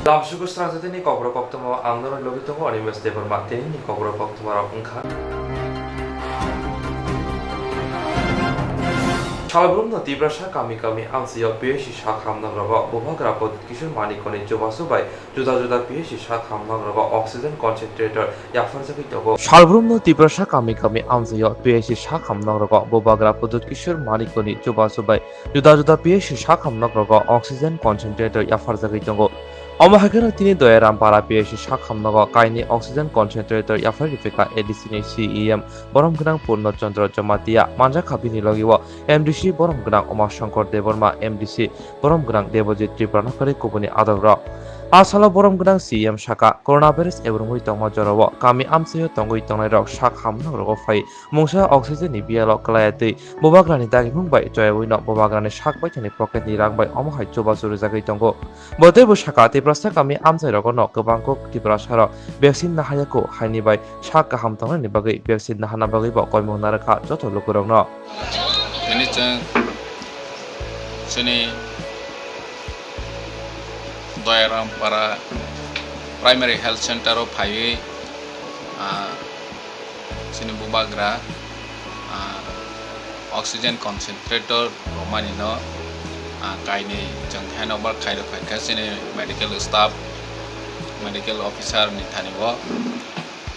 Damsuku Swrangchati Kokborok Angno Lobito Animus Dever Martin Kokborok Pungka Chalbrum Tibrasha Kami Amsio Pishi Shakham Nagrava Bobagrapot Kishun Manikoni Jovasubai Juda Pishi Shakham Nagrava Oxygen Concentrator Yafarzakito Shalbrum Tibrasha Kami Amsio Pishi Shakham Nagrava Bobagrapot Kishun Manikoni Jovasubai Juda Pishi Shakham Nagrava Oxygen Concentrator Yafarzakito Omahakera tini doyaram para PH Shakhamnaga kaini oxygen concentrator yafarifika edisini CEM borom gnang Purno Chandra Jamatia manja khabini logiwa MDC borom gnang Oma Shankar Deborma MDC borom gnang Debojit Tripranakari kubuni adavra Asala borom gnang CEM Shaka coronavirus ebrumui tongma jarawa kami amseyo tongoi tongnai rok Shakhamnag rogo fai mungsa oxygen ni bialo klayati bobagrani dagi mungbai joyawino bobagrani shakbai tani pocket ni rangbai omahai choba suru jagai tongo Bodebo Shaka Tibrasa kami amsai rogono kebangkok Tibrasara vaksin nahayako hainibai Shaka hamtongna ni bagai vaksin nahana bagai ba koimong naraka joto lokurongno ini ceng sini doyaram para primary health center of Pai sini bubagra oxygen concentrator romanino kaini jeng handover kairo kai sini medical staff medical officer ni thanibo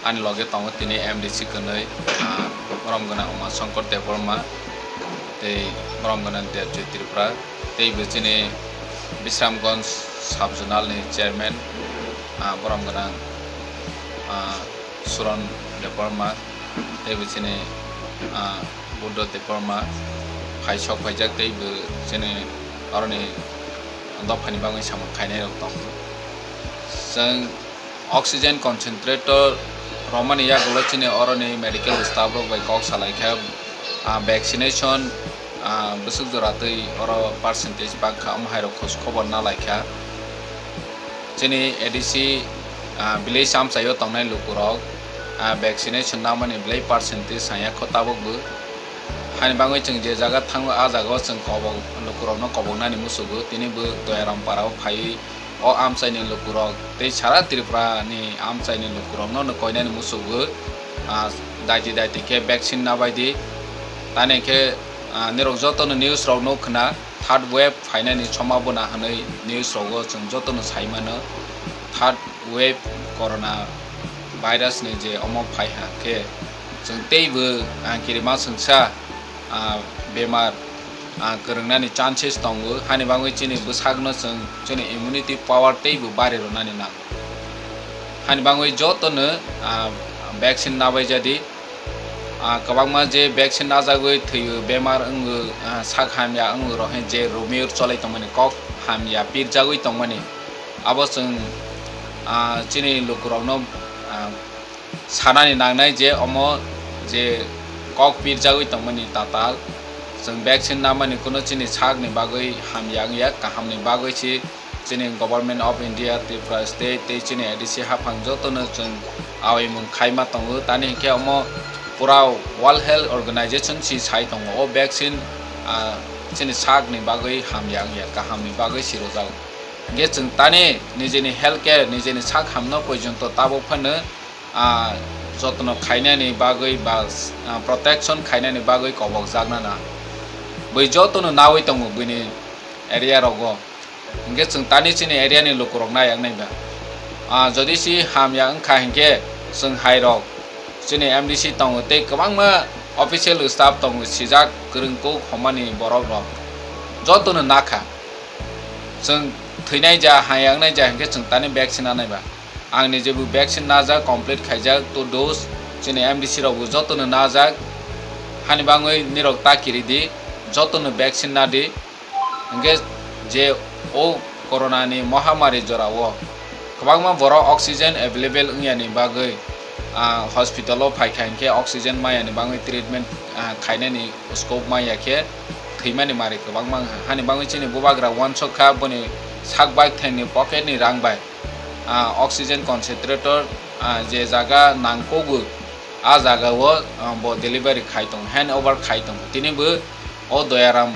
ani loge tongo tini MDC kanai borom gana Oma Shankar Deborma te borom gana Debjit Tripura te bechini Bisramganj subzonal ni chairman borom gana Suran Deborma te bechini Buddha Deborma khai sok phaijak te bechini aroni dopani bangai samon khainai rok tong jeng oxygen concentrator romani ya golachini aroni medical staff rok bai kok salai kha vaccination busuk joratei oro percentage bak kham hai rok khos khobor na laikha chini ADC bilai sam sayo tongnai lukurok vaccination namani bilai percentage saya khotabok bu hani bangoi jeng je jaga thango a jaga jeng kobong lukurok no kobong nani musugo tini bu doyaram parao phai o amsai ni lukurok tei sara Tripura ni amsai ni lukurok no koinani musugo daiti ke vaccine na baidi tane ke nirok joto no news rok no khna third wave phainani somabona hanai news rogo jeng joto no saimano third wave corona virus ni je omo phai ha ke jeng teibu kirima sengsa bemar kerengna ni chances tongo hani bangoi chini busagno chini immunity power teibu barero nani na hani bangoi joto no vaccine na bai jadi kabangma je vaccine na jagoi theu bemar ang sak hamya ang rohe je romeur cholai tongmani kok hamya pir jagoi tongmani abo jeng chini lukurokno sanani nangnai je omo je kok pir jagoi tongmani tatal jeng vaccine namani kuno chini sak ni bagoi hamyang ya kaham ni bagoi chi chini government of India Tripura state te chini ADC hafang joto no jeng awai mung khaima tongo tani ke omo pura World Health Organization si sai tongo o vaccine chini sak ni bagoi hamyang ya kaham ni bagoi sirojak ge jeng tani nijeni health care nijeni sak hamno pojonto tabo phano jotno khainani bagoi ba protection khainani bagoi kobok jagna na bai jotono nawai tongo bini area rogo nge jeng tani chini area ni lukurok na yang nai ba jodi si hamyang kha hingke jeng hairok chini MDC tongo tei kwbangma official staff tongo sijak kwrungko khomani borok rok jotono nakha jeng theinai ja hayang nai ja hingke jeng tani vaccine anai ba angni jebu vaccine naja complete khaijak to dose chini MDC rok jotono najak hani bangoi nirok takiri di jotono vaccine na di nge je o corona ni mahamari jorao kwbangma borok oxygen available ungya ni bagoi hospital o phai khainke oxygen maya ni bangoi treatment khainani scope maya ke theimani mari kwbangma hani bangoi chini bubagra one shot kha boni sakbai thengni pocket ni rangbai oxygen concentrator je jaga nangkogu a jaga o bo delivery khaitong hand over khaitong tini bu o doyaram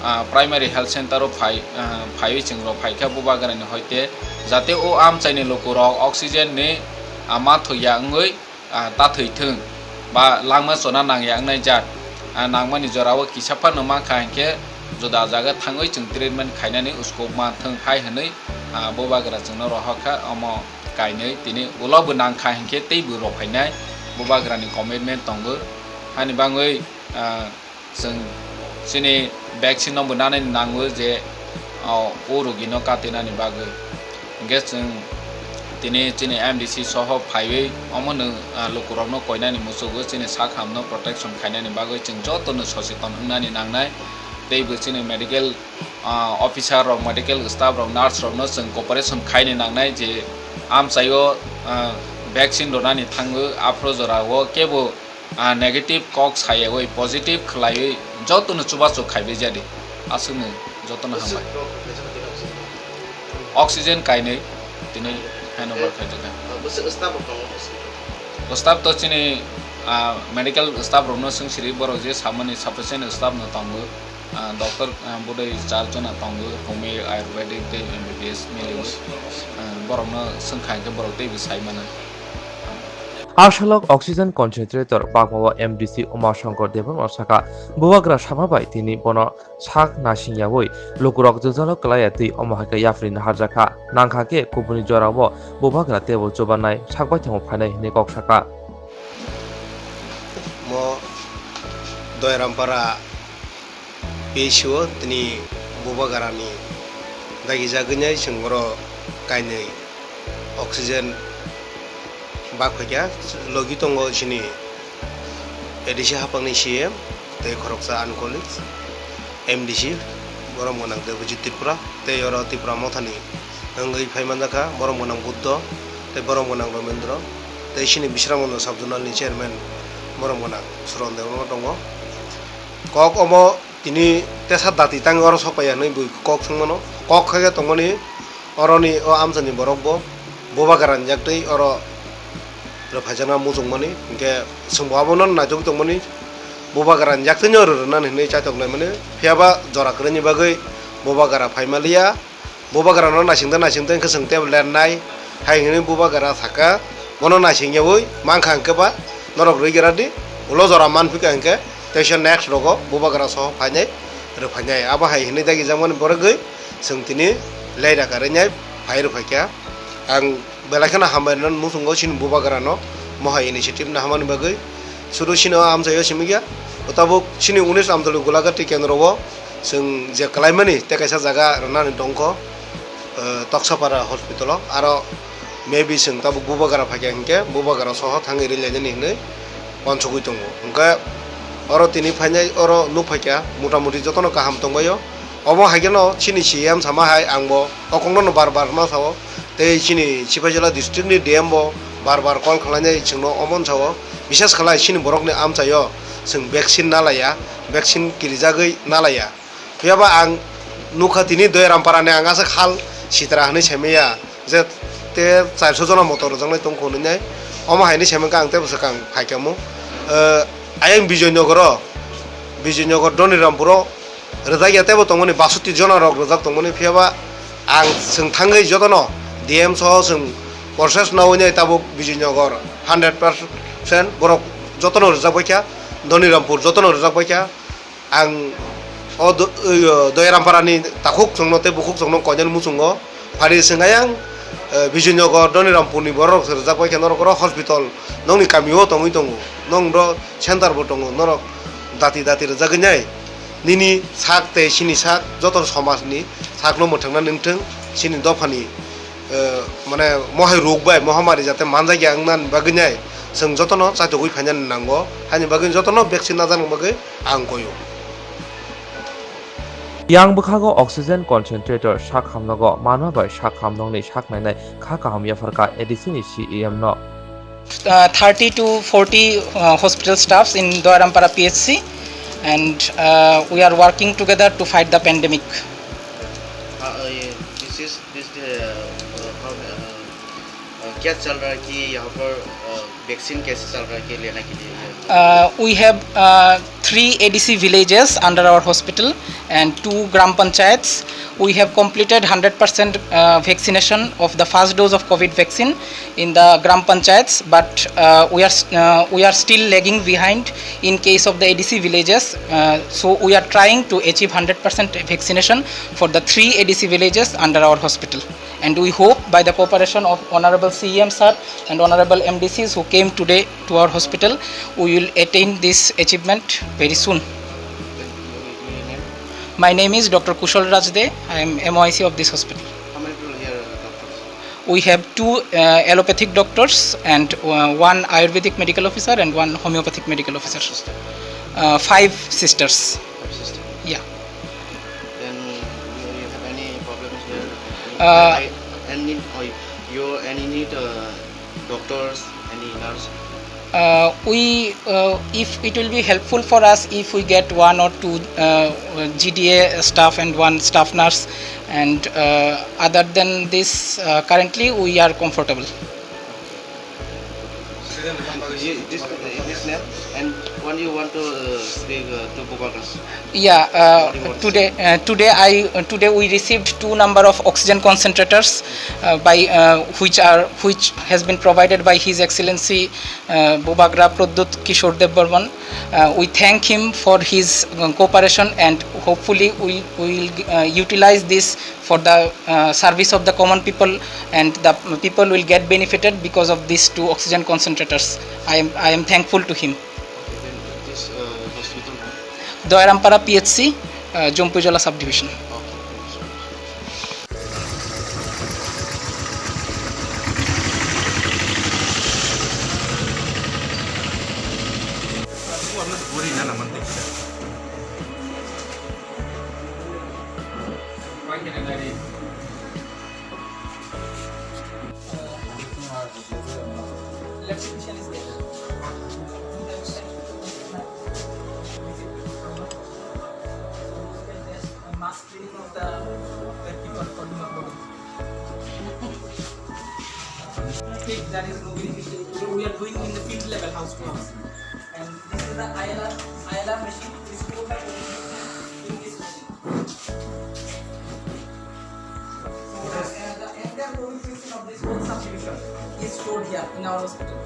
primary health centre फाइ चिंग्रो फाइखा बुबा गरानि होइते जाते ओ आम चाइनि लोकुराव oxygen ने मा थैया ओंगै ता थैथों बा लांमा सना नांया ओंनाय जात नांमानि जराव किसाफा नमा खांके जुदा जागा थाङै जों ट्रिटमेंट खायनानै उसको मा थों फाइ हनै बुबा गरा जोंनो रहखा अम गायनै दिनै उलाबो नांखा हेंखे दैबो रफायनाय बुबा गरानि कमिटमेंट दंबो हानि बाङै जों सिनि वैक्सीन बनानै नांगौ जे ओ रोगिनो काटेनानि बागै गेस जों दिनै चिनि एमडीसी सह फाइबै अमनो लोकुरावनो कयनानि मुसुगो चिनि सा खामनो प्रोटेक्शन खायनानि बागै जों जतनो सचेतन होनानि नांनाय दैबो चिनि मेडिकल ऑफिसर और मेडिकल स्टाफ और नर्स रनो जों कोऑपरेशन खायनि नांनाय जे आम चाइयो वैक्सीन दोनानि थाङो आफ्रो जरावो केबो नेगेटिव कॉक्स खायो वै पॉजिटिव खलायो जतनो चुबाचो खायबे जादे आसुनो जतनो हामबाय ऑक्सीजन कायनै दिनै हैंडओवर खायजोगा स्टाफ तो चिनि मेडिकल स्टाफ रनो जों सिरि बरो जे सामानि सफिशिएंट स्टाफ न तांगो डॉक्टर बुदै 4 जना तांगो होमे आयुर्वेदिक दे एमबीबीएस मिलियो बरनो जों खायके बरो दै बिसायमाना आशालक ऑक्सीजन कन्सेंट्रेटर बागमावा एमडीसी उमाशंकर देवन असाका बुवाग्रा सामाबाय तिनि बन साक नासिंयावै लोकुरक जजालक कलायाति अमहाके याफ्रिन हारजाखा नांखाके कुबुनि जरावो बुवाग्रा टेबल चोबानाय साकबाय थंग फानाय हिने ककसाका मो दयरामपारा पेशो तिनि बुवागारानि दागि जागैनाय जोंबरो गायनै ऑक्सीजन बाखया लगी तंगो सिनि एडिसी हापांनि सीएम ते खरकसा आनकलिक एमडीसी बरम गोनां देबजी त्रिपुरा ते और त्रिपुरा मथानि नंगै फाइमानजाखा बरम गोनां बुद्ध ते बरम गोनां रमेन्द्र ते सिनि बिश्रामनो सब जोनालनि चेयरमैन बरम गोनां सुरन देवनो दङ कक अमो तिनि तेसा दाति तांग और सपाया नै बुइ कक संमनो कक खागे तंगनि अरनि ओ आमसानि बरकबो बोबागारान जाक्तै और फाजना मुजंमनि के संबाबोन नाजों दंमनि बुबागारान जाक्तैनो ररनानै नै चातकनाय माने फियाबा जराकरनि बागै बुबागारा फाइमालिया बुबागारानो नासिंदा के सोंते लेरनाय हायनि बुबागारा थाका गनो नासिंयावै मांखांकेबा नरक रैगेरादि उलो जरा मानफिका हंके तेसन नेक्स्ट रगो बुबागारा सह फाइनाय रफाइनाय आबा हायनि दागि जामन बरगै सोंतिनि लायरा कारेनाय फाइर फाइका आं बेलाखना हामबायन मुसुंगो सिन बुबागारानो महा इनिशिएटिभ ना हामानि बागै सुरु सिनो आमसायो सिमिगिया उताबो सिनि 19 आमदलु गुलागाति केन्द्रवो जों जे कलाइमानि तेकाइसा जागा रनानि दंखो तक्सापारा हस्पिटल आरो मेबी जों ताबो बुबागारा फाइका हंके बुबागारा सह थाङै रिलायनानि हिनै पन्छगै दङ हंका अरो तिनि फाइनाय अरो नु फाइका मोटामुटी जतनो काहाम दंबायो अबो हागेनो सिनि सीएम सामा हाय आंबो अकंगनो बार मा सावो ते सिनि सिपाइजला डिस्ट्रिक्टनि डीएमबो बार कल खालायनाय जोंनो अमन सावो विशेष खालाय सिनि बरकनि आमचायो जों वैक्सीन नालाया वैक्सीन किरिजागै नालाया बेयाबा आं नुखातिनि दयरामपारानि आंगासो खाल सित्रा हनै सेमेया जे ते 400 जना मटर जंनाय तंखौनैनाय अमा हायनि सेमेका आं तेबसो कां फाइकामु आयं बिजयनगर दनिरामपुरो रजागिया तेबो तंगनि 62 जना रक रजाक तंगनि फियाबा आं जों थाङै जतनो डीएम सह जों प्रसेस नावैनाय ताबो बिजयनगर 100% बरक जतनो रजाकबायखा दनिरामपुर जतनो रजाकबायखा आं ओ दयरामपारानि ताखुक संनो ते बुखुक संनो कयन मुसुंगो फारि सोंगायां बिजयनगर दनिरामपुरनि बरक रजाकबायखा नरक हस्पिटाल नंनि कामियो तंगै दंगो नंरो सेन्टारबो दंगो नरक दाति रजागैनाय निनि साक ते सिनि साक जतन समाजनि साकनो मोथांना नोंथों सिनि दफानि माने महाय रोगबाय महामारी जाते मानजागिया आंना बागैनाय जों जतनो चातगै फाइनान नांगो हानि बागै जतनो वैक्सीन ना जानो बागै आं कयो yang bukhago oxygen concentrator shak hamnago manwa bai shak hamnongni shak nainai kha kaham yafarka edisini CEM no 30 to 40 hospital staffs in Doirampara PHC and we are working together to fight the pandemic. क्या चल रहा है कि यहाँ पर vaccine कैसे चल रहा है कि लेने के लिए? We have 3 ADC villages under our hospital and 2 gram panchayats. We have completed 100% vaccination of the first dose of COVID vaccine in the gram panchayats, but we are still lagging behind in case of the ADC villages. So we are trying to achieve 100% vaccination for the 3 ADC villages under our hospital. And we hope by the cooperation of Honorable CEM sir and Honorable MDCs who came today to our hospital, we will attain this achievement very soon. My name is Dr. Kushal Rajde. I am MOIC of this hospital. How many people here doctors? We have 2 allopathic doctors and 1 Ayurvedic medical officer and 1 homeopathic medical officer. 5 sisters. 5 sisters. Yeah. Then you have any problems here? Any need doctors, any nurse? If it will be helpful for us if we get 1 or 2 GDA staff and 1 staff nurse, and other than this, currently we are comfortable. This name, and when you want to speak to Bobagas? Yeah, today we received 2 number of oxygen concentrators which has been provided by His Excellency Bobagra Pradut Kishore Dev Burman. We thank him for his cooperation, and hopefully we will utilize this for the service of the common people, and the people will get benefited because of these 2 oxygen concentrators. I am thankful to him. This hospital? Doirampara PHC, Jompujala subdivision. Electrician is there. Mass cleaning of the people for the that is no beneficial. We are doing in the field level, house to house. And this is the ILR machine. This is in this machine. And the entire growing system of this whole subdivision is stored here in our hospital.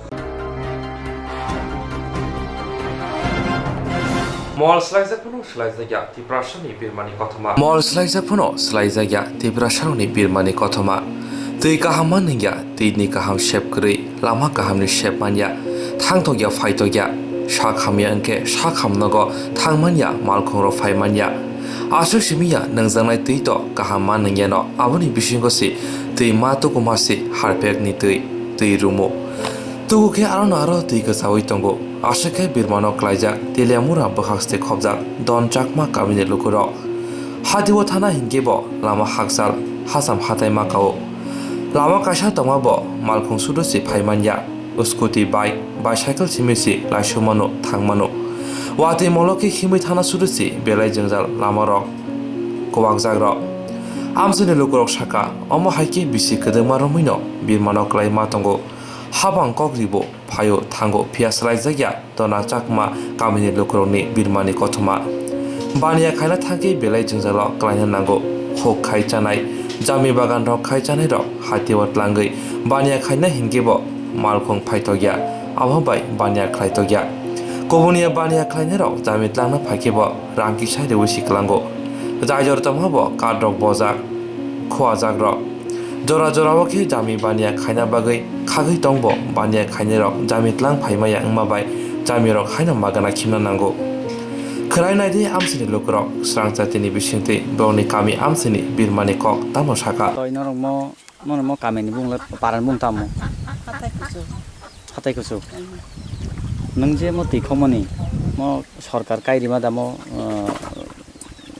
Mall Slaizapano Slaizaga, Tibrashani Birmani Kotoma. Mall Slaizapano Slaizaga, Tibrashani Birmani Kotoma. Tikahamania, Tidnikaham Shepkri, Lamakaham Shepmania, Tangtoya Faitoya, Shakamianke, Shakam Nogo, Tangmania, Malkoro Faimania. Asushimia, Nanzanai Tito, Kahamananiano, Avani Bishingosi, the Matokumasi, Harpek Nitui, the Rumo. Tuke Aronaro, Tikasawitongo, Ashake Birmano Klaja, Teliamura Bahakste Kobza, Don Chakma Kabine Lukuro. Hadiwatana Hingebo, Lama Haksal, Hasam Hatai Makao. Lama Kasha Tomabo, Malkong Sudosi Paimanya, Uskuti bike, bicycle simisi, Lashumano, Tangmano. Wati Moloki Himitana Sudosi, Belay Jenzal, Lamarok, Kovak Zagro. Amsene Lukurok Shaka, Omo Haiki Bisi Kademaromino, Birmano Klai Matongo, Habang Kokribo, Payo, Tango, Piaslai Zagia, Dona Chakma, Kamini Lukuroni, Birmani Kotoma. Bania Kaila Tanki, Belay Jenzalo, Klainanango, Hokai Chanai. Jami bagan rok khai chanai rok hatiwat langai bania khaina hingebo malkhong phaitogya abhabai bania khlaitogya kobunia bania khlaina rok jami tlangna phakebo rangki saide usi klango jaijor tamhabo kadrok bojak khoa jagrok jora jora wake jami bania khaina bagai khagai tongbo bania khaina rok jami tlang phaimaya ngmabai jami rok khaina magana khimna nango Kerainadi amsini lukrok Swrangchati ni bisingti bawni kami amsini birmani kok tamo saka. Toy norong mo kami ni bung paran bung tamo. Hatai kusu. Nungje mo tikomoni mo sarkar kai rima damo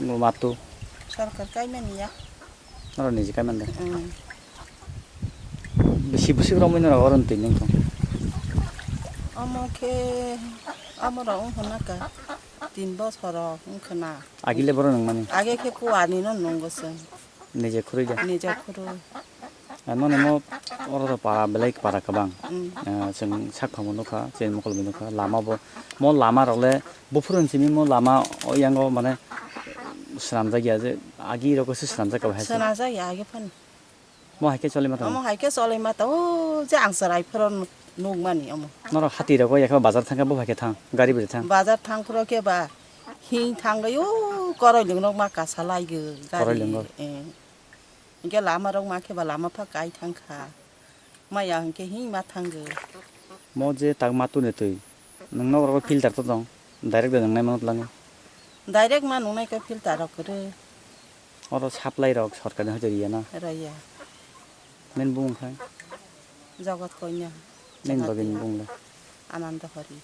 matu. Sarkar kai mani ya. Noro ni kai mande. Besi romo noro oron tin yang tong. Amora honaka. Tin bos horo khana Agile boro nang mani. Age ke kuani no nonggosen. Nije khurija. Nije khuru. none mo oro para belai para kabang जों साखा मनोखा जेन मखल मनोखा लामा बो mo lama role bo phurun simi mo lama oyango mane sramja gya je agi roko se sramja ka bhai Sana saya age pan. mo haike chole mata Amo haike solai mata o jang sarai pron nung mani amo. noro hati roko yakha bazar thanga bo haike thang gari bere thang Bazar thang pro ke ba. Hing thang ga yo koroi ling nok ma ka salai ge. Koroi ling go. Ke lama rong ma ke ba lama pha kai thang kha. Ma yang ke hing ma thang ge. mo je tag matu ne tui nungno roko filter to dong direct de nangnai manot lang Direct ma nung nai ka filter rok re. oro supply rok sarkar ne hajari na Raya. men bung khai Jagat ko nya. men bagin bung le Ananda hari.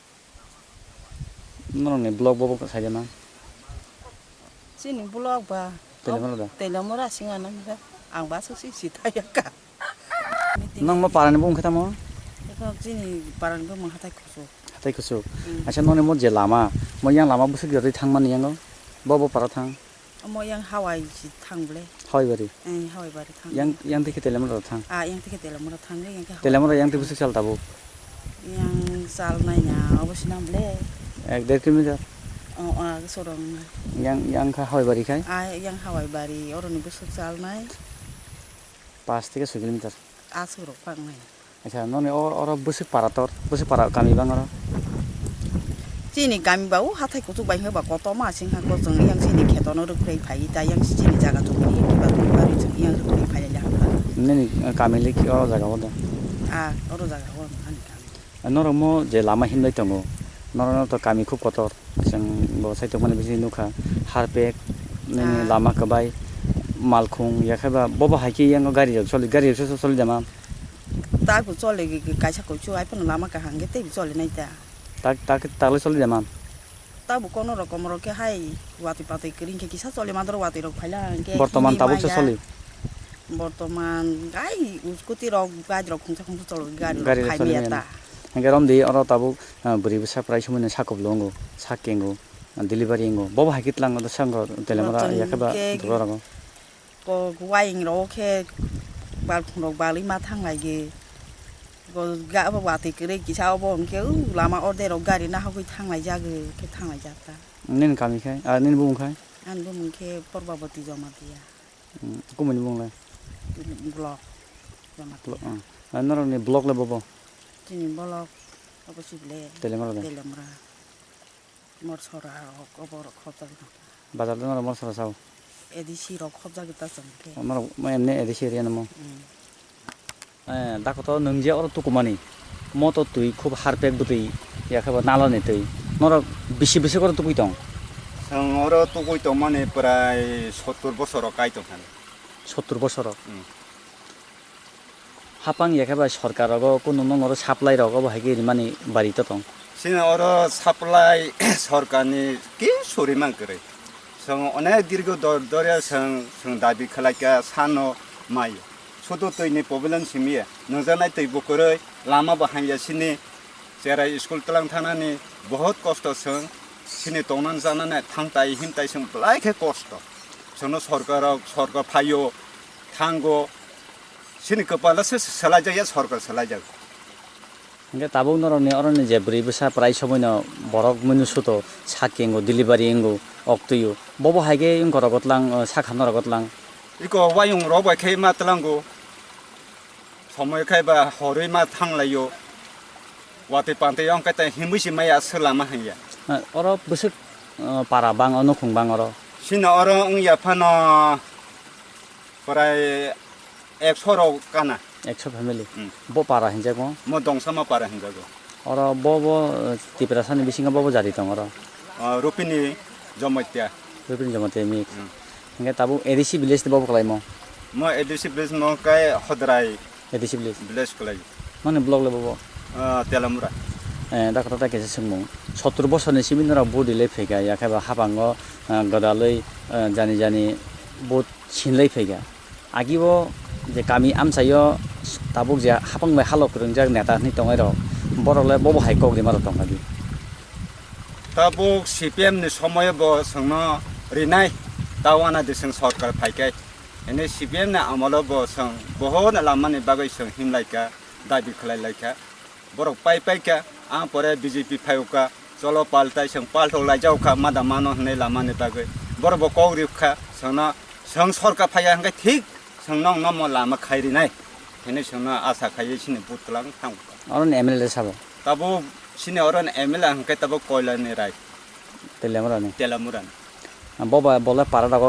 noro ne blog bo ka sajana Sini blog ba. telemora da Telemora singa nang da. Ang ba su si ta ya ka. nang mo parane bung khata mo Ko sini paran ko ma hatai ko so. hatai kusu acha none mo je lama mo yang lama busuk jori thangman yango bo para thang Amo yang Hawaii si thang ble. hoi bari Hawaii bari thang. yang te telemora thang Yang tike telemora thang ge yang ke telemora yang te busuk chal tabu yang sal nai nya obos nam ble. 1.5 kilometer Sorong. yang kha hoi bari khai Yang Hawaii bari oron busuk sal nai 5 থেকে 6 kilometer asurok pang nai. acha none oro busuk para kami bang oro Sini kami bau hatai ko tu bai he ba koktwma sing ha ko jeng yang sini khetono ruk prei phai ta yang sini jaga tu ni ki ba bari jeng yang ruk prei phai ya. neni kami le ki oro jaga bodo Oro jaga won ani kami. noro mo je lama himlai tongo noro to kami khub kotor jeng bo saito mane bisi nukha harpek neni lama kabai malkhung yakhaba bobo haiki yang gari choli jama Ta bu chole ge kaisa ko chu ai pon lama ka hange te bu chole nai ta. tak choli jama Ta bu kono rokom ro ke hai wati pati kering ke kisa chole madro wati rok phaila ke বর্তমান তাবুক চলি বর্তমান গাই উস্কুতি rock গাজ rock খুঁজা খুঁজা চলো গাড়ি গাড়ি খাই চলি মিয়াতা Garam di oro tabu beri besar price mun sakop longo sakengo delivery ngo bobo hakit lang do sango telemora yakaba dororago ko guaing ro ke bal khurok bali ma thang lai ge ko ga ba wati kere kisa bo ke lama orde ro gari na hoi thang lai ja ge ke thang lai jata nin kami khai nin bung khai an bu mun ke porbabati jama dia ko mun bung la blok jama noro ni blog le bobo Sini bolok apa sih ble telemora telemora mor sora koborok khota bazar noro mor sora sao edisi rok khobja gita samke noro mo emne edisi rian mo dakoto nungje oro tukumani moto tui khub harpek butui yakaba nalo ne tui noro bisi kor tukui tong oro tukui tong mane prai 70 বছর kai tong han 70 বছর হাপাং একেবারে সরকার রগ কোন নংর supply রগ বহাইকে রিমানি বাড়িতে তং sin oro supply সরকারনি কি সরিমান করে song অনেক দীর্ঘ দরিয়া সং দাবি খালাইকা সানো মাই শুধু তৈনি প্রবলেম সিমিয়ে নজানাই তৈ বকরে লামা বাহাইয়া সিনি যেরা স্কুল তলাং থানানি বহুত কষ্ট সং সিনি তংনান জানানে থাংতাই হিমতাই সং ব্লাইকে কষ্ট সনো সরকার ফাইও থাঙ্গো Sini kepala selajah ya sorga selajah. Enggak tabung norone orane je beri besar price somoino borok menusuto sakengo delivery engo oktuyo bobo haige yung korogotlang sakhan norogotlang Iko wayung roba kai matlango somoy kai ba horoi ma thanglayo wate pante yang kata himusi maya selama hanya oro besuk para bang ono khungbang oro Sini orang ya pano prai 100 kana 100 family bo para hinjago mo dongsama para hinjago oro bobo tiprasani bisinga bobo jari tong oro rupini jomatya rupini jomatya mi enggak tabu edisi village bobo klaimo mo edisi village mo kai hodrai edisi village klai mane blog le bobo telamura da kota kese sengmung 70 বছরনি siminora bodile phega yakaba habango godaloi jani bot chinlai phega agibo je kami amsayo tabuk je hapang bai halok rungjak neta ni tongai ro borole bobo hai kogri maro tongagi tabuk CPM ni somoy bo sangno rinai tawana de sing sarkar phaikai Ini CPM na amalo bo sang bohon lamani bagai sang himlaika dabi khalaika borok pai ka ang pore BJP phayuka cholo paltai sang palthok laijau kha mada mano hne lamani bagai borok bo kogri kha sangna sang sarkar phaya hangkai thik sang nong nomo lama khairi nai ini sangna asa khai sini putlang thang Orang MLA sabo. tabo sini orang MLA hangkai tabo koila ni rai Telemurani. telamuran Boba bola para dago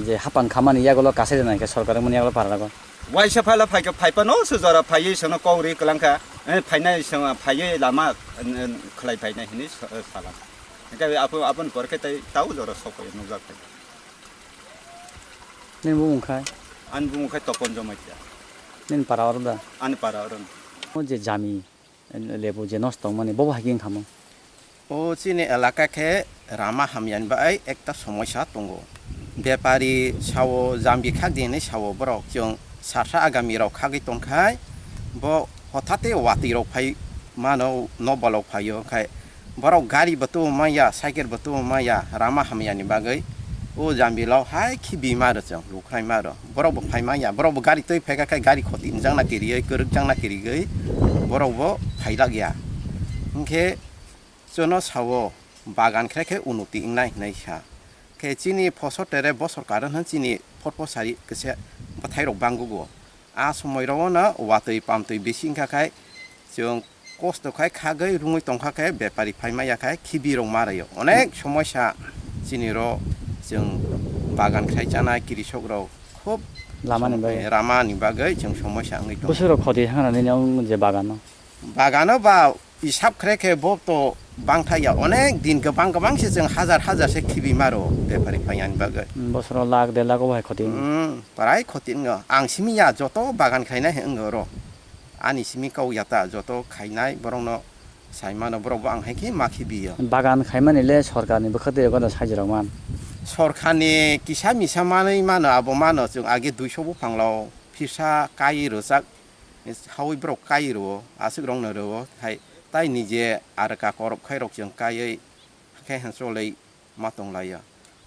je hapan khamani yagolo kasere nai ke sarkar mani yagolo para dago. waisa phala phai ka phai pa no su jara phai sangna kogri kalangka phainai sang phai lama khlai phainai hini sala hangkai apun porke tai tau jara sokoi nujak Nin bu mungkai. an bung khai topon jomaitya Nin para orang da. an para orang Je jami lebu je nostong mani boba haging khamo. ও চিনি এলাকাকে রামা হামিয়ান by একটা সমস্যা দঙ্গো ব্যাপারী Sao জাম্বি খাক দিনে Sao বরক जों সারসা আগামী রাव খাগै তনखाय ब हठाते वाति राव फाय मानो नबलाव फायो खाय बरक गारि बतो माया साइकेल बतो माया रामा हामियानि बागै ओ जाम्बिलाव हाय खिबि मारो जों लुख्राय मारो बरक फाय माया बरक गारि तै फायगाखाय गारि खति जांना केरियै गोरक जांना केरियै बरकबो फायला गया ओंखे जोनो सावो बागान खेखे उन्नति इंनाय नायसा के चिनि फसर तेरे बसर कारण हन चिनि फटफसारि कसे बथाय रक बांगुगो आ समय रवना वातै पामतै बेसिंखाखाय जों कस्त खाय खागै रुङै तंखाखाय बेपारि फायमायाखाय खिबि रक मारायो अनेक समस्या चिनि र जों बागान खाय जानाय कृषक राव खूब Lama ni bagai. रामानि बागै जों समस्या ngै दं Busuro khoti hangana ni nyong je bagano. बागानो बा हिसाब खेखे बतो बांथाया अनेक दिन गोबां से जों हाजार से खिबि मारो बेपारि फायानि बागै Busuro lakh 1.5 lakh bahai khoti. प्राय खतिन आं सिमिया जत बागान खायनाय हंग र आनि सिमि काउ याता जत खायनाय बरंनो साइमानो बरबो आं हेकि माखि बियो Bagan khaimani le sarkarni bkhate goda sajirok man. सरखारनि किसा मिसा मानै मानो आबो मानो जों आगे 200 बो फांलाव फिसा काइ रोजाक हावै ब्रक काइ रो आसुक रंनो रो हाय ताइ निजे आरो का करब खायरक जों कायै खाय हानसलै मातंग लाया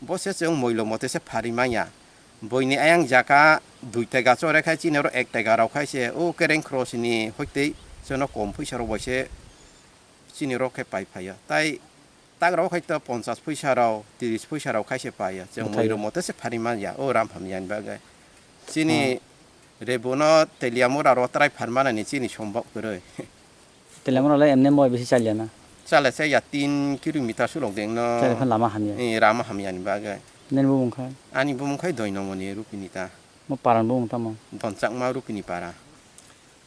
बसे जों मइल मतेसे फारिमाया बयनि आयां जाका 2 टाका चरे खाय चिनर 1 टाका राव खायसे ओ केरें क्रसनि होइतै जोनो कम फैसा राव बसे चिनर खाय पाइफाया ताइ ताग्राव खायता 50 फैसा राव 30 फैसा राव खायसे पाया जों मइल मतेसे फारिमाया ओ राम फामियान बागै चिनि रेबोनो तेलियामुरा रतराय फारमानानि चिनि सम्भव करे Telemura le emne moi besi chaliana. चले से या 3 किलोमिटर सुलग देंनो Telepon lama hamya. राम हामियानि बागै Nen bu mungkai. आनि बुमखाय दैनमनि रुपिनिता Mo paran bu mungtamo. दनचाकमा रुपिनि पारा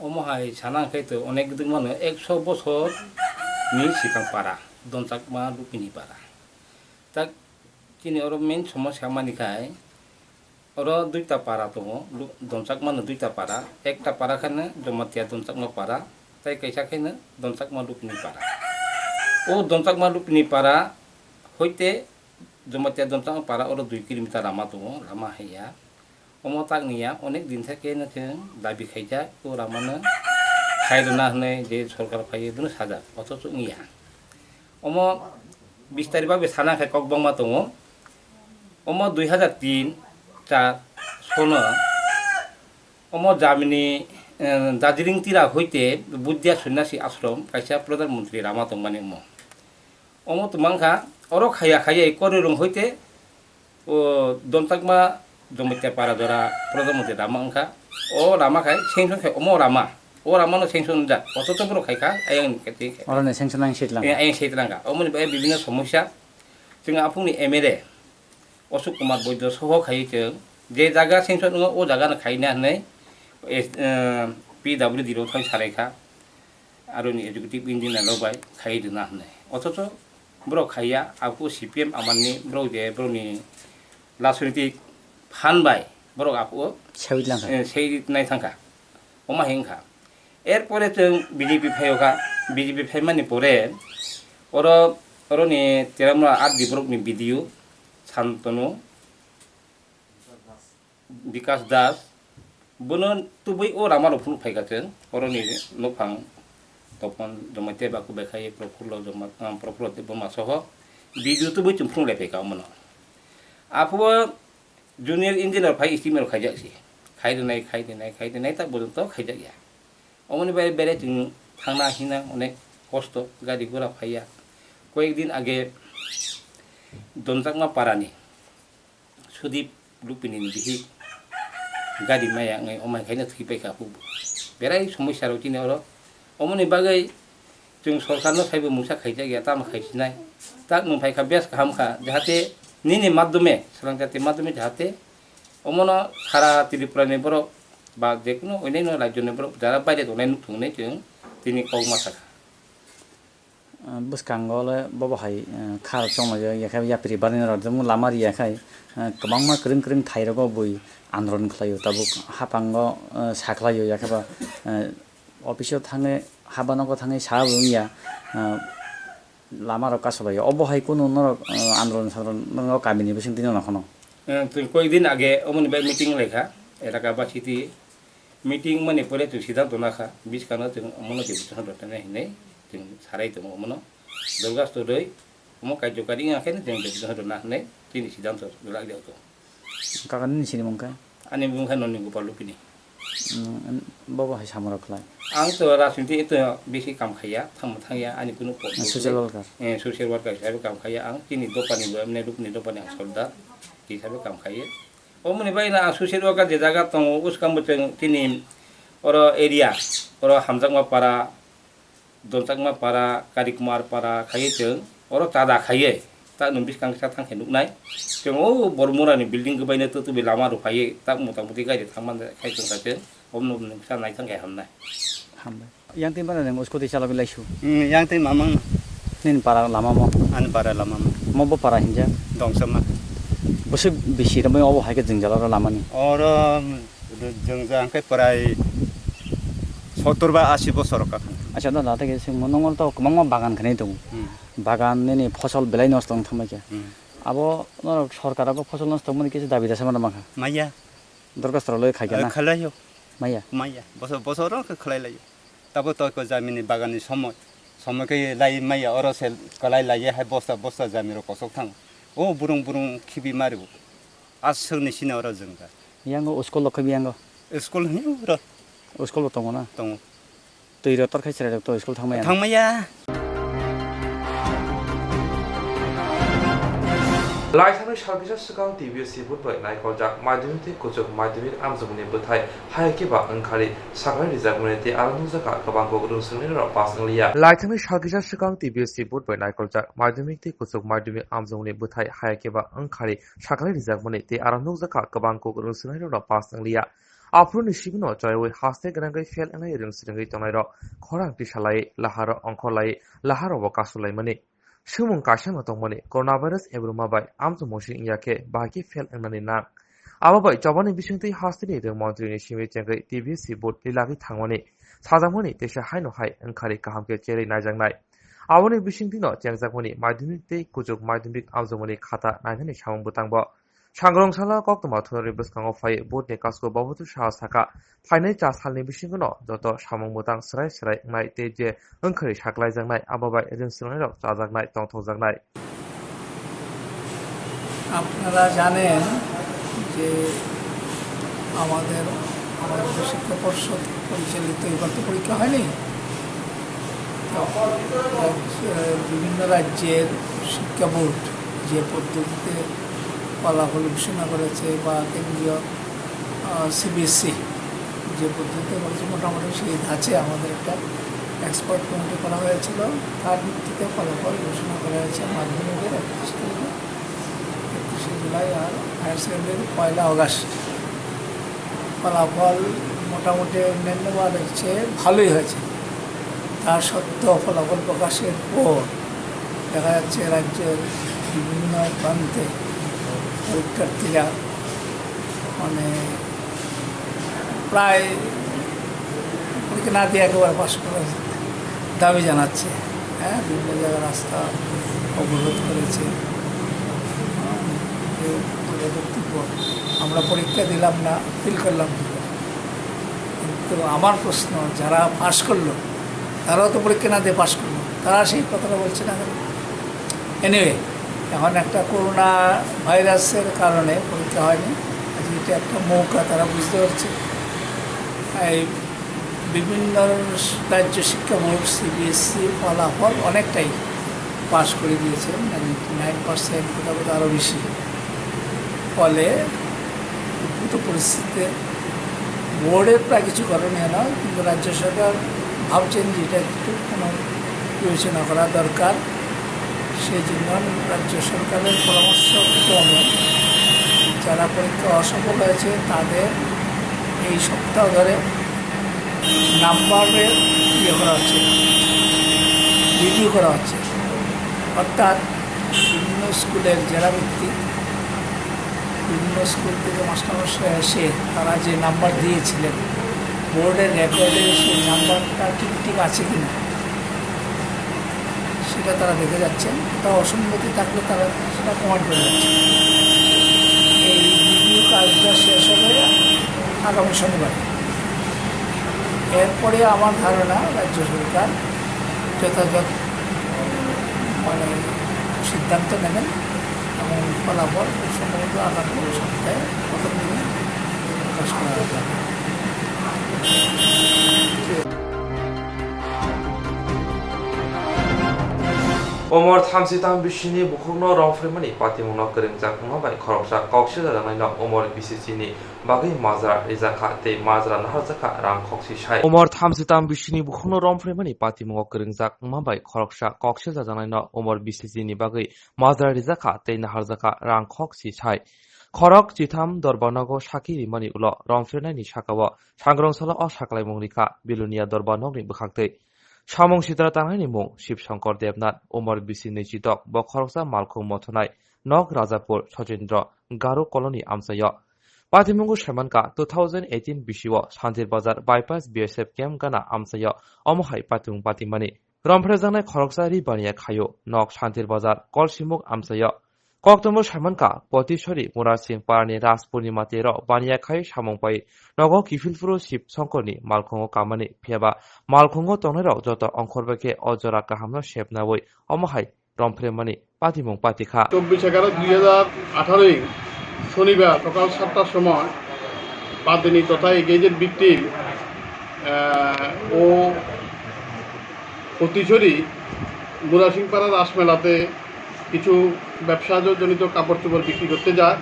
अमहाय सानाखै तो अनेक गिदिर मानो 100 बছर नि सिगां पारा दनचाकमा रुपिनि पारा दा चिनि अर मेन समस्या मानिखाय अर दुइटा पारा दङ दनचाकमानो दुइटा पारा एकटा पारा खाने जमातिया दनचाकमा पारा ताइ कैसाखायनो दनचाकमा रुपिनि पारा ओ दनचाकमा रुपिनि पारा होइते जमातिया दनचाकमा पारा अर 2 किलोमिटार लामा दङ लामा हैया अमो तागनिया अनेक दिन थाकेनो जों दाबि खायजा ओ रामानो खायदना हनै जे सरकार फायो दुनो साजा अथच निया अमो 20 तारिख बाबे सानाखै ककबंमा दङ अमो 2003 4 सोनो अमो जामिनि दार्जिलिं तिरा होइते बुद्धिया सन्यासी आश्रम कायसा प्रधानमन्त्री रामा दंमाने अमो तमांखा अर खाया खाया करिरं होइते ओ दनचाकमा जमित्या पारा जरा प्रधानमन्त्री रामा अंखा ओ रामा खाय सेंसन खाय अमो रामा ओ रामानो सेंसन जा अतत ब्रो खायखा आयं केति Orang ne sengson nang sitlang. आयं सेतलांगा अमनि बे बिभिन्न समस्या जों आफुंनि एमएलए अशोक कुमार बैद्य सह खाय जों जे जागा सेंसन दङ ओ जागानो खायना हनै PWD रो थाय सारायखा आरोनि एजुकेटिभ इन्जिनियार लबाय खायदना हनै अतत ब्रो खाया आफु CPM आमाननि ब्रो जे ब्रोनि राजनीतिक फानबाय बरक आपु Sewitlang. सेयनाय थांखा अमा हेंखा एरपरे जों BJP फायखा BJP फायमानि परे अरनि तेरामुरा आद दिब्रकनि भिडिअ सान्तनु विकास दास बनो तुबै ओ रामालो फुन फायगाथों अरनि नफां तपन जमाते बाकु बेखाय प्रफुल्ल देबमा सह भिडिअ तुबै चुमफ्रुं लायफायका मोन आफु junior engineer fai istimewa khajak si খাইতে নাই তা পর্যন্ত খাইতে গিয়া অমনি বাইরে বেড়ে থাংনা হিনা অনেক কষ্ট গাড়ি ঘোড়া ফাইয়া কয়েকদিন আগে দনজাকমা পারানি সুদীপ লুপিনি বিহি গাড়ি মায়া অমাইখাইनो थैबायखा बेराय समस्या रौथिनो र अमनि बागै जों सरकारनो साइबो मुसा खाइजा गया ताम खाइसिनाय ताक नफाइखा बेस खामखा जाहाथे निनि माध्यमे स्रांजाति माध्यमे जाहाथे अमनो सारा त्रिपुरानि बरक बा जेकुनु अनेनो राज्यनि बरक जारा बायदे दनाय नुथुंनाय जों दिनै कौमा थाखा buskango le bobo hai khar chong ma ya kha ya pri banin ro jemu lamar ya khai kabang ma kring kring thai ro go bui andron khlayo tabuk hapango saklayo ya kha ba office thange habano ko thange sa bung ya lamar ro kasolayo obo hai kono no andron sadron no kamini bising tin na khono কয়েকদিন আগে অমনি by meeting লেখা এলাকা বা city meeting মানে পরে তো সিদ্ধান্ত নাখা বিশ কারণে মনে বিবেচনা দরকার নেই जों साराय दङ मोनो दरगास्तरै मो कार्यकारी आखायनो जों बिबिधना दनानै दिनै सिद्धान्त लागियाव दं काकानि सिनि मंका आनि बुंखा ननि गोपाल लुपिनि बाबा हाय सामरखलाय आं तो राजनीति एतो बेसि काम खाया थांया आनि कुनु ससियेल वर्कार हिसाबै काम खाया आं दिनै दपानि बमने लुपिनि दपानि आं सल्दा हिसाबै काम खायो अमनि बायना ससियेल वर्कार जे जागा दङ उसकामबो जों दिनै अर एरिया अर हामजांमा पारा दनजाकमा पारा कारिकुमार पारा खायो जों अर तादा खायो ता नोंबिस कांसा थांखे नुनाय जों ओ बरमुरानि बिल्डिं गोबायनो तो बे लामा रुफायो ता मतामति गारि थांमान खायजों साथे हमनो नोंसा नाय थांखे हामनाय yang tin para nang usko ti chala bilai su yang tin mamang nin para lama mo an para lama mo bo para hinja dong sama bose bisi ramai obo hai ke jengjala ra lama ni ora jengjang kai parai 70 বা 80 বছর কা acha da lata ke sing monongol to kamang bagan khane dong bagan ne ফসল belai নষ্ট থং থামাইকে abo সরকারako ফসল নষ্ট মনি কিছু দাবি দাসা মানে মাখা মাইয়া দরখাস্ত লই খাইকে না খালাইও মাইয়া মাইয়া বছর বছর খালাইলাইও তাবো তো কো জামিনি বাগানি সময়কে লাই মাইয়া অরসেল কলাই লাগে হাই বস্তা বস্তা জামিरो কসক থাং ও বুরুং বুরুং খিবি মারিবো আসংनि सिना अर जोंगा yango usko lokhabi yango school नि र usko lo tongo na दङ tei ro tor khai sere to usko thangmaya थांमाया लाइसानो सार्भिसा सिगां टिबिएससि बुटबाय नायखलजाक माध्यमिक कुचक माध्यमिक आमजमुनि बोथाय हायकेबा ओंखारि सागै रिजार्भमेन्टि आरो जाका गोबां गगरुं सोंनि र पासंलिया लाइसानो सार्भिसा सिगां टिबिएससि बुटबाय नायखलजाक माध्यमिक कुचक माध्यमिक आमजमुनि बोथाय हायकेबा ओंखारि सागै रिजार्भमेन्टि आरो जाका गोबां गगरुं सोंनि र पासंलिया आफुनि सिगनो जयवे हास्ते गनांगै फेल एंगै रोंसिरंगै तनाय र खरां तिसालाय लाहार अंखलाय लाहार वकासुलाय माने सुमुं काशनो दंमोने कोरोना भाइरास एब्रुमाबाय आमजो मोसि इयाके बाकी फेल एंनानै ना आबाबाय जबानि बिसंथि हास्तिनि रों मन्त्रिनि सिमे जेंगै टिबिएससि बोर्ड लिलागै थांमोने साजामोने देशा हायनो हाय ओंखारि गाहामके चेरै नायजांनाय आवनि बिसंथिनो जेंजागमोने माध्यमिक ते कुजुग माध्यमिक आमजोमोने खाता नायनानै सामं बुतांबो सांग्रंसाला कोक्तमा थुनारि बसकांगो फाय बोर्डनि कासको बाबुतु साहस थाका फाइनाय जा सालनि बिसिंगनो जत सामं बुतां सराय सराय नाय ते जे ओंखारि साग्लाय जांनाय आबाबाय रोंसिरनाय रक जाजागनाय तंथजागनाय আপনারা জানেন যে আমাদের শিক্ষা পর্ষদ পরিচালিত এবার তো পরীক্ষা হয়নি বিভিন্ন রাজ্যের শিক্ষা বোর্ড যে পদ্ধতিতে ফলাফল ঘোষণা করেছে বা কেন্দ্রীয় সিবিএসসি যে পদ্ধতিতে করেছে মোটামুটি সেই ধাঁচে আমাদের একটা এক্সপার্ট কমিটি করা হয়েছিল তার ভিত্তিতে ফলাফল ঘোষণা করা হয়েছে মাধ্যমিকের 31শে জুলাই আর হায়ার সেকেন্ডারির 1 আগস্ট ফলাফল মোটামুটি অন্যান্য বারের চেয়ে ভালোই হয়েছে তা সত্ত্বেও ফলাফল প্রকাশের পর দেখা যাচ্ছে রাজ্যের বিভিন্ন প্রান্তে পরীক্ষার্থীরা মানে প্রায় পরীক্ষা না দিয়ে একেবারে পাস করার দাবি জানাচ্ছে হ্যাঁ বিভিন্ন জায়গায় রাস্তা অবরোধ করেছে বক্তব্য আমরা পরীক্ষা দিলাম না ফিল করলাম কিন্তু আমার প্রশ্ন যারা পাস করলো তারাও তো পরীক্ষা না দিয়ে পাস করলো তারা সেই কথাটা বলছে না এনিওয়ে এখন একটা করোনা ভাইরাসের কারণে পরীক্ষা হয়নি এটা একটা মৌকা তারা বুঝতে পারছে। এই বিভিন্ন রাজ্য শিক্ষা বোর্ড সিবিএসসি ফলাফল অনেকটাই পাস করে দিয়েছে, 99% কোথাও আরও বেশি। ফলে উদ্ভূত পরিস্থিতিতে বোর্ডের প্রায় কিছু করণীয় না, কিন্তু রাজ্য সরকার ভাবছেন যে এটা একটু কোনো বিবেচনা করা দরকার। সেই জন্য রাজ্য সরকারের পরামর্শ ক্রমে যারা পরীক্ষা অসফল হয়েছে তাদের এই সপ্তাহ ধরে নাম্বারের করা হচ্ছে, রিভিউ করা হচ্ছে। অর্থাৎ বিভিন্ন স্কুলের জেলা ভিত্তিক বিভিন্ন স্কুল থেকে মাস্টারমশাই এসে তারা যে নাম্বার দিয়েছিলেন বোর্ডের রেকর্ডে সেই নাম্বারটা ঠিক আছে কি না সেটা তারা দেখে যাচ্ছেন। তা অসঙ্গতি থাকলে তারা সেটা কমেন্ট করে যাচ্ছেন। এই রিভিউ কাজটা শেষ হবে আগামী শনিবার। এরপরে আমার ধারণা রাজ্য সরকার যথাযথ সিদ্ধান্ত নেবেন এবং ফলাফল সম্ভবত আগামী সপ্তাহে প্রথম দিনে প্রকাশ করা হবে। Omor thamsitam bishini bukhurno rongfremani patimuno kerengjak ngabai khoroksa kokshida jangaina omor bisisini bagai mazra rizakha te mazra naharjaka rang khokshi shai omor thamsitam bishini bukhurno rongfremani patimuno kerengjak ngabai khoroksa kokshida jangaina omor bisisini bagai mazra rizakha te naharjaka rang khokshi shai খরক চিথাম দরবানগ সাকি রিমানি উল রংফ্রেনাইনি সাকাও সাংগ্রংসলা অ সাকলাই মংরিকা বিলুনিয়া দরবানগনি বখাকতৈ সামং সিদ্রা তাংনাইনি মুং শিবশঙ্কর দেবনাথ ওমর বিসি নৈচিতক ব খরকসা মালখুং মথনাই নগ রাজাপুর সচেন্দ্র গারো কলোনি আমসায় পাতিমুঙ্গু সেমানকা 2018 বিশিও Shantir Bazar bypass BSF camp গানা আমসায় অমহাই পাতিমুং পাতিমানি রংফ্রেজানাই খরকসা রিবানিয়া খায়ো নগ শান্তির বাজার কলসিমুক আমসায় koktwma samanka potishori murar singh parani ras purnima tero baniya khai samongpai nogo kifilfuru ship songkorni malkhongo kamani pheba malkhongo tonero joto ongkorbeke ojora kahamno shepnawoi omahai romfremani patimong patikha 24/11/2018 শনিবার সকাল 7টার সময় পাদিনী তথা এগেজের ভিকটিম ও পতিছড়ি মুরাসিংপাড়া রাসমেলাতে কিছু ব্যবসাজনিত কাপড় চোপড় বিক্রি করতে যায়।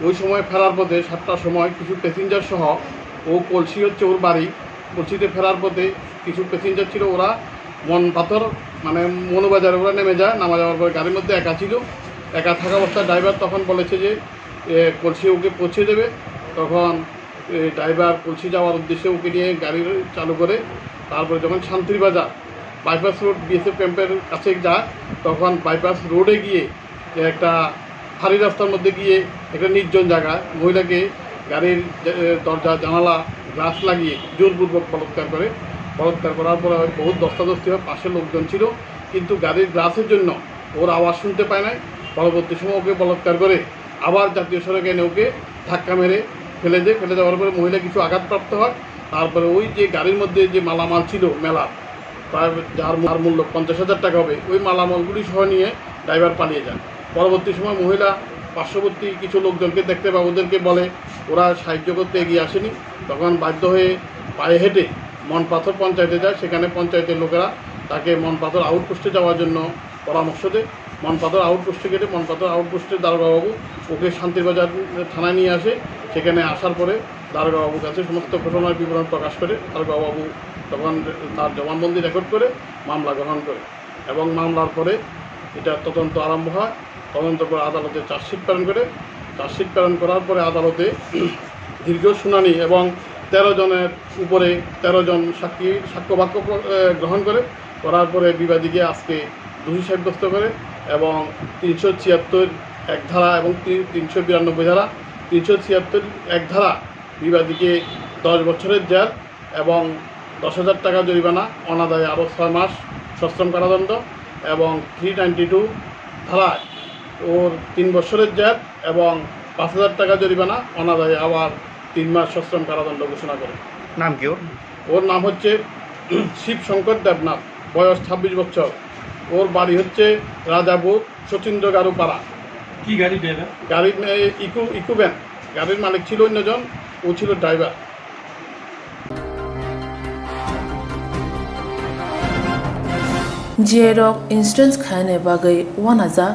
ওই সময় ফেরার পথে 7টার সময় কিছু প্যাসেঞ্জার সহ ও কলসি হচ্ছে ওর বাড়ি, কলসিতে ফেরার পথে কিছু প্যাসেঞ্জার ছিল, ওরা মন পাথর মানে মনোবাজারে ওরা নেমে যায়। নামা যাওয়ার পরে গাড়ির মধ্যে একা ছিল, একা থাকা অবস্থায় ড্রাইভার তখন বলেছে যে কলসি ওকে পৌঁছে দেবে। তখন ড্রাইভার কলসি যাওয়ার উদ্দেশ্যে ওকে নিয়ে গাড়ি চালু করে তারপরে যখন শান্তির বাজার বাইপাস রোড বিএসএফ ক্যাম্পের কাছে যায় তখন বাইপাস রোডে গিয়ে একটা ভারী রাস্তার মধ্যে গিয়ে একটা নির্জন জায়গায় মহিলাকে গাড়ির দরজা জানালা গ্লাস লাগিয়ে জোরপূর্বক বলৎকার করার পরে বহুত দস্তাদস্তি হয়। পাশে লোকজন ছিল কিন্তু গাড়ির গ্লাসের জন্য ওর আওয়াজ শুনতে পায় নাই। পরবর্তী সময় ওকে বলৎকার করে আবার জাতীয় সড়কে এনে ওকে ধাক্কা মেরে ফেলে যাওয়ার পরে মহিলা কিছু আঘাতপ্রাপ্ত হয়। তারপরে ওই যে গাড়ির মধ্যে যে মালামাল ছিল মেলা প্রায় যার মূল্য 50,000 টাকা হবে, ওই মালামালগুলি সহ নিয়ে ড্রাইভার পালিয়ে যান। পরবর্তী সময় মহিলা পার্শ্ববর্তী কিছু লোকজনকে দেখতে পায়, ওদেরকে বলে, ওরা সাহায্য করতে এগিয়ে আসেনি। তখন বাধ্য হয়ে পায়ে হেঁটে মনপাথর পঞ্চায়েতে যায়। সেখানে পঞ্চায়েতের লোকেরা তাকে মনপাথর আউটপোস্টে যাওয়ার জন্য পরামর্শ দেয়। মনপাথর আউটপোস্টে গেলে মনপাথর আউটপোস্টের দারোগাবাবু ওকে শান্তিরবাজার থানায় নিয়ে আসে। সেখানে আসার পরে দারোগাবাবুর কাছে সমস্ত ঘটনার বিবরণ প্রকাশ করে দারোগাবাবু তখন তার জবানবন্দি রেকর্ড করে মামলা গ্রহণ করে এবং মামলার পরে এটা তদন্ত আরম্ভ হয়। তদন্ত করে আদালতে চার্জশিট প্রেরণ করার পরে আদালতে দীর্ঘ শুনানি এবং 13 জনের উপরে 13 জন সাক্ষ্যবাক্য গ্রহণ করার পরে বিবাদীকে আজকে দোষী সাব্যস্ত করে এবং 376 এক ধারা এবং 392 ধারা 376 এক ধারা বিবাদীকে 10 বছরের জেল এবং 10,000 টাকা জরিমানা, অনাদায়ে আরও 6 মাস সশ্রম কারাদণ্ড এবং 392 ধারায় ওর 3 বছরের জেল এবং 5,000 টাকা জরিমানা, অনাদায়ে আবার 3 মাস সশ্রম কারাদণ্ড ঘোষণা করে। নাম কি ওর নাম হচ্ছে শিবশঙ্কর দেবনাথ, বয়স 26 বছর। ওর বাড়ি হচ্ছে রাজাপুর সচিন্দ্র গারু পাড়া। কি গাড়ি ড্রাইভার? গাড়ি ইকো ভ্যান। গাড়ির মালিক ছিল অন্যজন, ও ছিল ড্রাইভার। जेरक इंश्योरेंस खाने बागै वानाजाक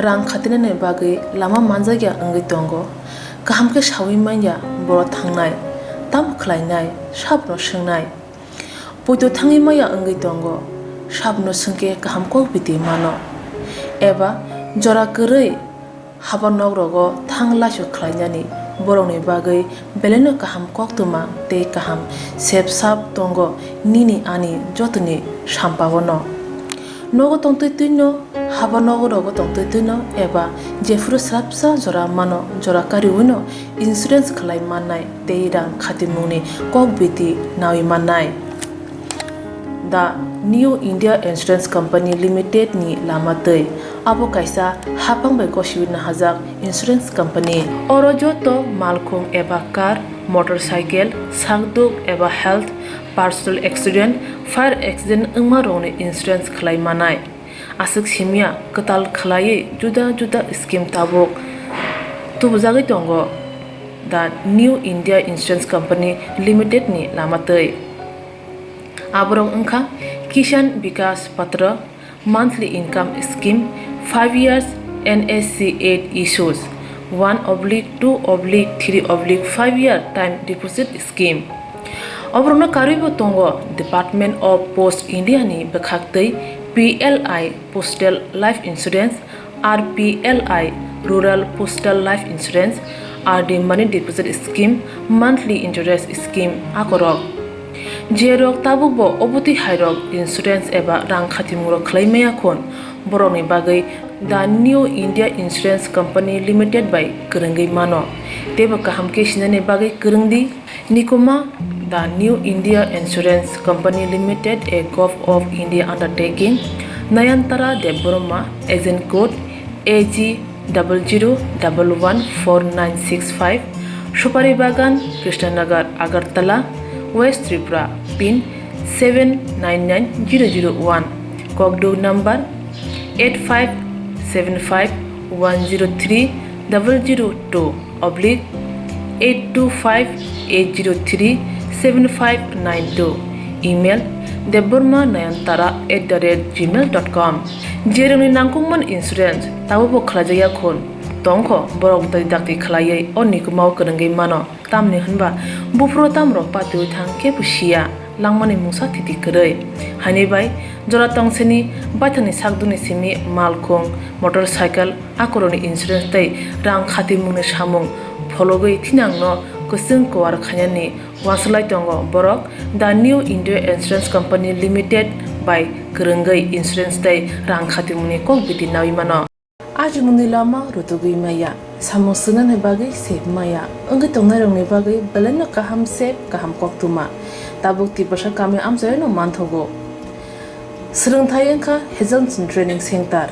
रां खातिने बागै लामा मानजागिया अंगै दंगो गाहाम के सावै माइया बर' थांनाय ताम खलायनाय साबनो सोंनाय बयदो थाङै माइया अंगै दंगो साबनो सोंके गाहाम को बिदि मानो एबा जरा गोरै हाबा नगरगो थां लासो खलायनानि बर'नि बागै बेलेनो गाहाम कोक्तमा ते गाहाम सेब साब दंगो निनि आनि जतनि साम्पावनो नगो तंतैनो हाबा नगरगो तंतैनो एबा जेफुर स्राबसा जरा मानो जरा कारिउनो इंश्योरेंस खलाय माननाय ते रां खातिमुनि कक बिदि नावि माननाय दा New India insurance company limited नि लामातै आबो कायसा हापांबाय गसिबिना हाजाक इंश्योरेंस कंपनी अरजतो मालखुं एबा कार मोटरसाइकेल सागदुक एबा health personal accident fire accident अंगमा रंनि इंश्योरेंस खलाय मानाय आसक सिमिया कताल खलायै जुदा जुदा स्कीम ताबुक तुबजागै दंगो दा New India insurance company limited नि लामातै आबरं अंखा किसान विकास पत्र monthly income scheme 5 years NSC 8 issues 1/2/3/5 year time deposit scheme अब्रनो कारिबो तंगो डिपार्टमेंट ऑफ पोस्ट इंडिया नि बखाक्तै PLI postal life insurance RPLI rural postal life insurance RD money deposit scheme monthly interest scheme आकरक जेरक ताबुकबो अबति हायरक इंश्योरेंस एबा रां खातिमुरो खलायमाया खन बर'नि बागै दा New India insurance company limited बाय गोरोंगै मानो तेबो गाहाम केसिनानि बागै गोरोंदि निकुमा दा New India insurance company limited a gov of India undertaking Nayantara Debbarma agent code AG00114965 Supari Bagan Krishnanagar Agartala west Tripura pin 799001 कोकडू नंबर 85751002/8258037592 ईमेल deborma9antara@gmail.com जेरंनि नांगौमोन इंश्योरेंस ताबो खलाजाया खन तंखो बरक दै दाक्ति खलायै अनिको माव गोरोंगै मानो तामनि होनबा बुफ्रो तामरो पातु थां केपुसिया लांमानि मुसा थिति करै हानिबाय जरा तंसेनि बाथानि सागदुनि सिमि मालखुं मोटरसाइकेल आकरनि इंश्योरेंस दै रां खाति मुनि सामुं फलगै थिनांनो गोसों कवार खायानि वासलाय दंगो बरक दा New India insurance company limited बाय गोरोंगै इंश्योरेंस दै रां खाति मुनि कक बिदि नावि मानो आज मुनि लामा रुतुगै माया सामुसुनानि बागै सेब माया अंगै तंनाय रंनि बागै बेलेनो गाहाम सेब गाहाम कोक्तमा ताबुक तिब्रसा कामे आमजायनो मानथगो सोलोंथायखा हेजनसन training centre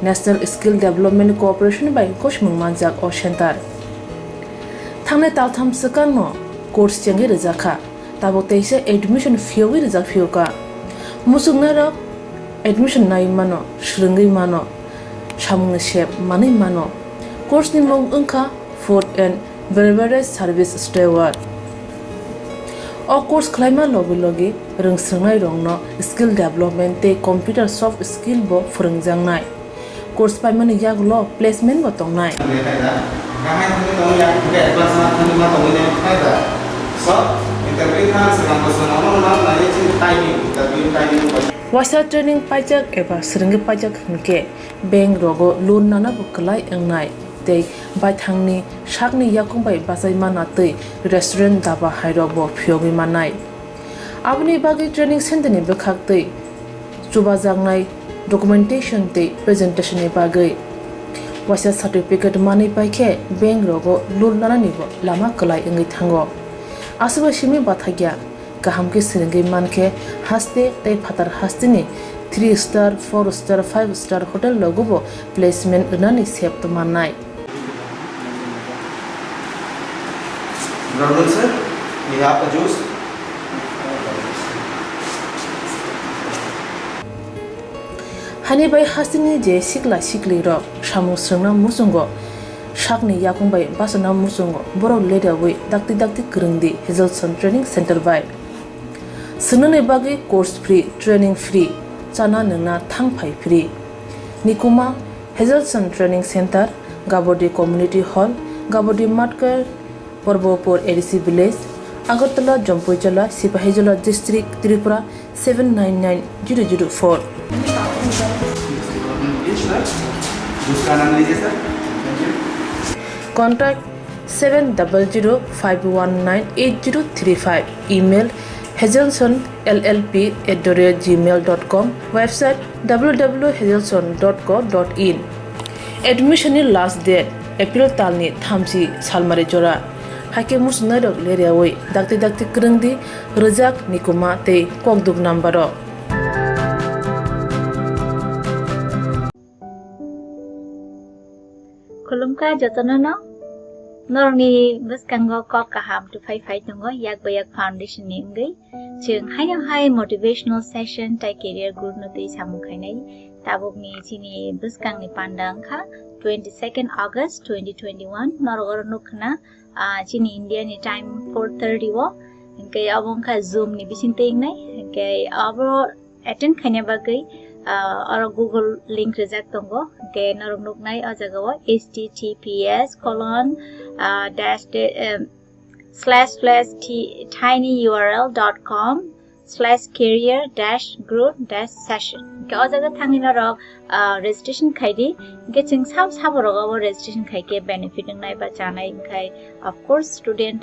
national skill development cooperation बाय कोशमुं मानजाक अ सेंटर थांनाय तालथाम सकानो कोर्स चेंगे रजाखा ताबुक तैसे एडमिशन फियोगै रजाक फियोका मुसुगनारक एडमिशन नाय मानो सोलोंगै मानो सामुंनि सेब मानै मानो कोर्सनि मुं अंखा food and beverage service steward अ कोर्स खलायमा लगे लगे रोंस्रोंनाय रंनो स्किल डेवलपमेंट ते कंप्यूटर सॉफ्ट स्किल बो फोरोंजांनाय कोर्स पाइमानि यागलो प्लेसमेंट बो तंनाय वासा ट्रेनिंग पाइजक एबा सोलोंगे पाइजक हनके बैंक रोगो लोन नाना बुकलाय एंनाय ते बायथांनि सागनि याकुंबाय बाजाय माना तै रेस्टुरेंट दाबा हायरक बो फियोगै मानाय आबनि बागै ट्रेनिंग सेंटरनि बखाक तै जुबा जांनाय डकुमेंटेशन तै प्रेजेंटेशननि बागै वासा सर्टिफिकेट मानै पाइखे बैंक रोगो लोन नाना निबो लामा कलाय एंगै थांगो आसबा सिमि बाथागिया गाहाम के सोलोंगै मानखे हास्ते तै फातार हास्तेनि 3 स्टार 4 स्टार 5 स्टार होटल लगुबो प्लेसमेंट उनानि सेब तो माननाय Brother sir, we have a juice. हानि बाय हास्तेनि जे सिकला सिकली रक सामु सोंना मुसुंगो Shakni yakungbai basana musungo borok leda wei dakti kerengdi Hazelson Training Center bai. Senene bagi course free, training free, chana nena thangpai free. Nikuma Hazelson Training Center, Gabodi Community Hall, Gabodi Matkar, Porbopur ADC Village, Agartala, Jampuijala, Sipahijala District, Tripura 799004. Contact 700-519-8035. Email hazelsonllp@gmail.com. Website www.hazelson.co.in. Admission last date April talni thamsi salmari jora. Hake musnadok leriawai dakti kerengdi rejak nikuma te kokduk nambaro. Kulumka jotonono norni buskango kok kaham to fight nongo yak bayak foundation ningai chung hai motivational session tai career group no te samukhainai tabuk ni chini buskang ni pandang kha 22nd August 2021 norogor nukna chini India ni time 4:30 wo ke abong kha zoom ni bisin te ngai ke abo attend khanya bagai or Google link reject tongo ke narong nuknai ajagawa https://tinyurl.com/career-group-session ke ajaga thangina rok registration khaidi ke ching sab rogawo registration khaike benefit ngai ba chanai khai of course student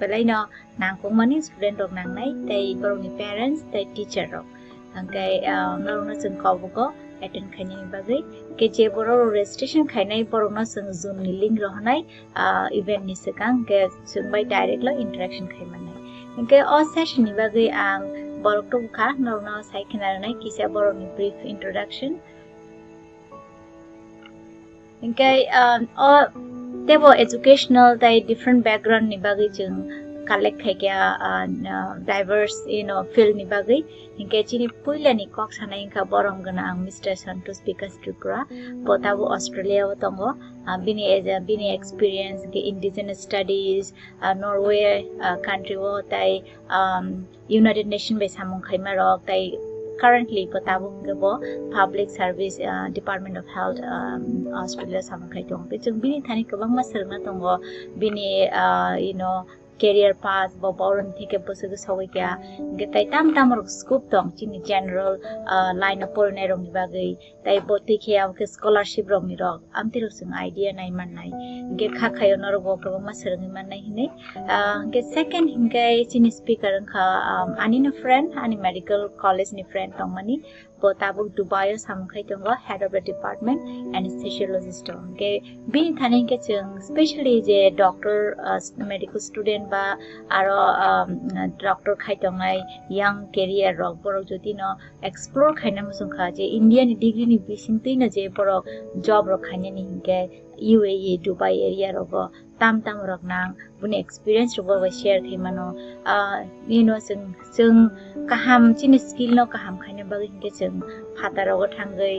pelaina nangkongmani student rok nangnai tai boroni parents tai teacher rok angkai narona chung kawgo attend khaini bagai ke je boro registration khainai borona chung zoom ni link rohnai event ni sekang ke chung bai direct lo interaction khaimanai angkai all session ni bagai ang borok to kha narona saikhinar nai kisa boroni brief introduction angkai all tebo educational tai different background ni bagai chung collect khaikya diverse field ni bagai hinke chini puila ni kok sanai kha borong gana ang Mr. Santos Pikas Tripura potabu Australia tongo bini experience ke indigenous studies Norway country wo tai United Nation be samung khaima rok tai currently potabu ngebo public service Department of Health Australia samung khai tong pe chung bini thani kabang ma serna tongo bini career path bo boron thike bosug sawai kya getai tam rok scope tong chini general line of porne rong bagai tai bo tikhe am ke scholarship rong ni rok amti rok sing idea nai man nai ge kha khayo nor bo ko ma serang man nai hine ge second hingai chini speaker kha ani no friend ani medical college ni friend tong mani bo tabuk Dubai samkhai tong head of the department anesthesiologist ge bin thani ke chung especially je doctor medical student ba aro doctor khaitongai young career rok borok jodi no explore khaina musung kha je Indian degree ni bisingtei na je borok job rok khaina ni hinge UAE Dubai area rok tam rok nang buni experience rok share thimano chung kaham chini skill no kaham khaina bagi hinge chung phata rok thangai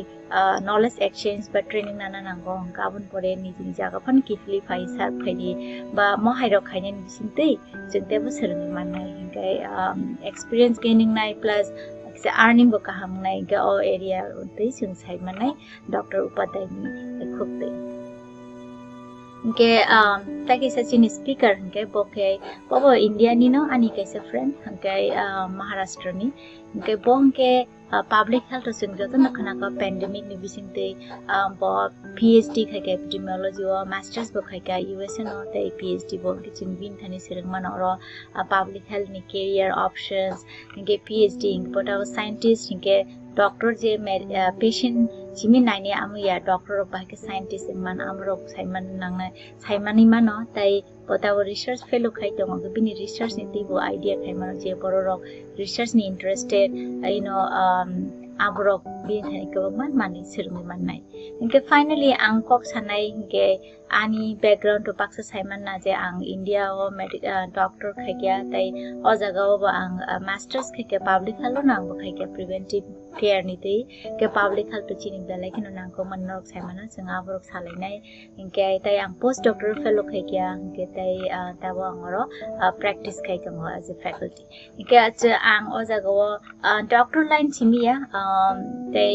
knowledge exchange ba training nana nango gabun pore ni jini jaga phan kifli phai sar phaini ba mohai rok khaina ni bisingtei jengte bo serang manai hingai experience gaining nai plus earning bo kaham nai ga o area tei chung sai manai Dr. Upadai ni khukte ke taki sa chini speaker ke boke bobo India ni no ani kaisa friend ke Maharashtra ni ke bongke public health sing joto na khana ka pandemic ni bisingte bo PhD khake epidemiology or masters bo khake USA no te PhD bo ke chung bin thani serang man oro public health ni career options ke PhD but our scientist ke doctor je patient chimi naine amu ya doctor ba ke scientist man amro saiman nang saimani mano tai potawo research fellow khai tong bini research ni tibo idea khai mano je borok research ni interested aborok bini thani kabangman mani sirungi mannai hingke finally ang kok sanai hingke ani background to paksa saiman na je ang India o doctor khaikya tai o jaga o ang masters khaikya public health na ang khaikya preventive care ni tei ke public health chini dalai kino nang ko manok saimana singa borok salainai hingke tai ang post doctor fellow khaikya hingke tai tabo angoro practice khaikya mo as a faculty hingke ang o jaga o doctor line chimiya tai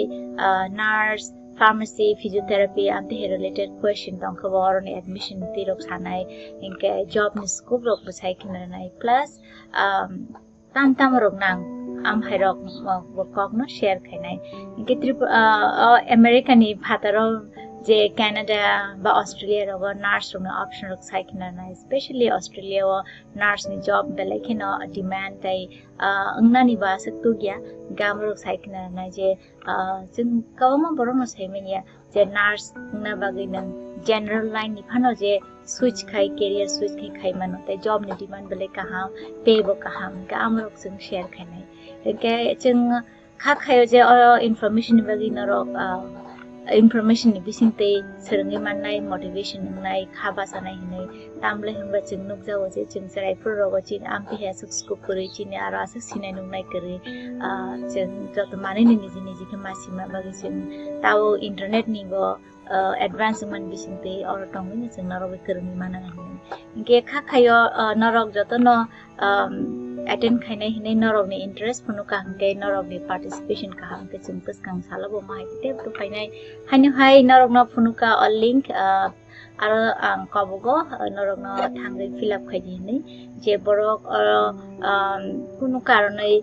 nurse pharmacy physiotherapy ante related question tong khabor ni admission tirok sanai hingke job ni scope rok bachai kinanai plus tam rok nang am hairok kok no share khainai hingke America ni bhataro je Canada ba Australia ro nurse ro option rok sai kinanai especially Australia o nurse ni job belai kino demand tai angna ni ba saktu gya gamrok sai kinanai je jeng kawma borong no saimenia je nurse na bagai nang general line ni phano je switch khai career switch khai mano tai job ni demand belai kaham pay bo kaham gamrok jeng share khainai ke jeng kha khayo je information bagai narok information ni bisingte serungi mannai motivation nai khaba sanai hinai tamle hamba jeng nuk jawo je jeng sarai pro ro chin ampi he suk kuri chin ara asa sinai nuk nai kari jeng jot mani ni ni ke masima bagi jeng tawo internet ni go advancement bisingte or tongi ni jeng naro kerungi mana hinai inge kha khayo narok joto no attend khainai hinai narok ni interest phunu ka hangke narok ni participation ka hangke jeng puskang salabo mai te to khainai hainu hai narok no phunu ka link aro ang kabogo narok no thangre fill up khaidi ni je borok phunu karonai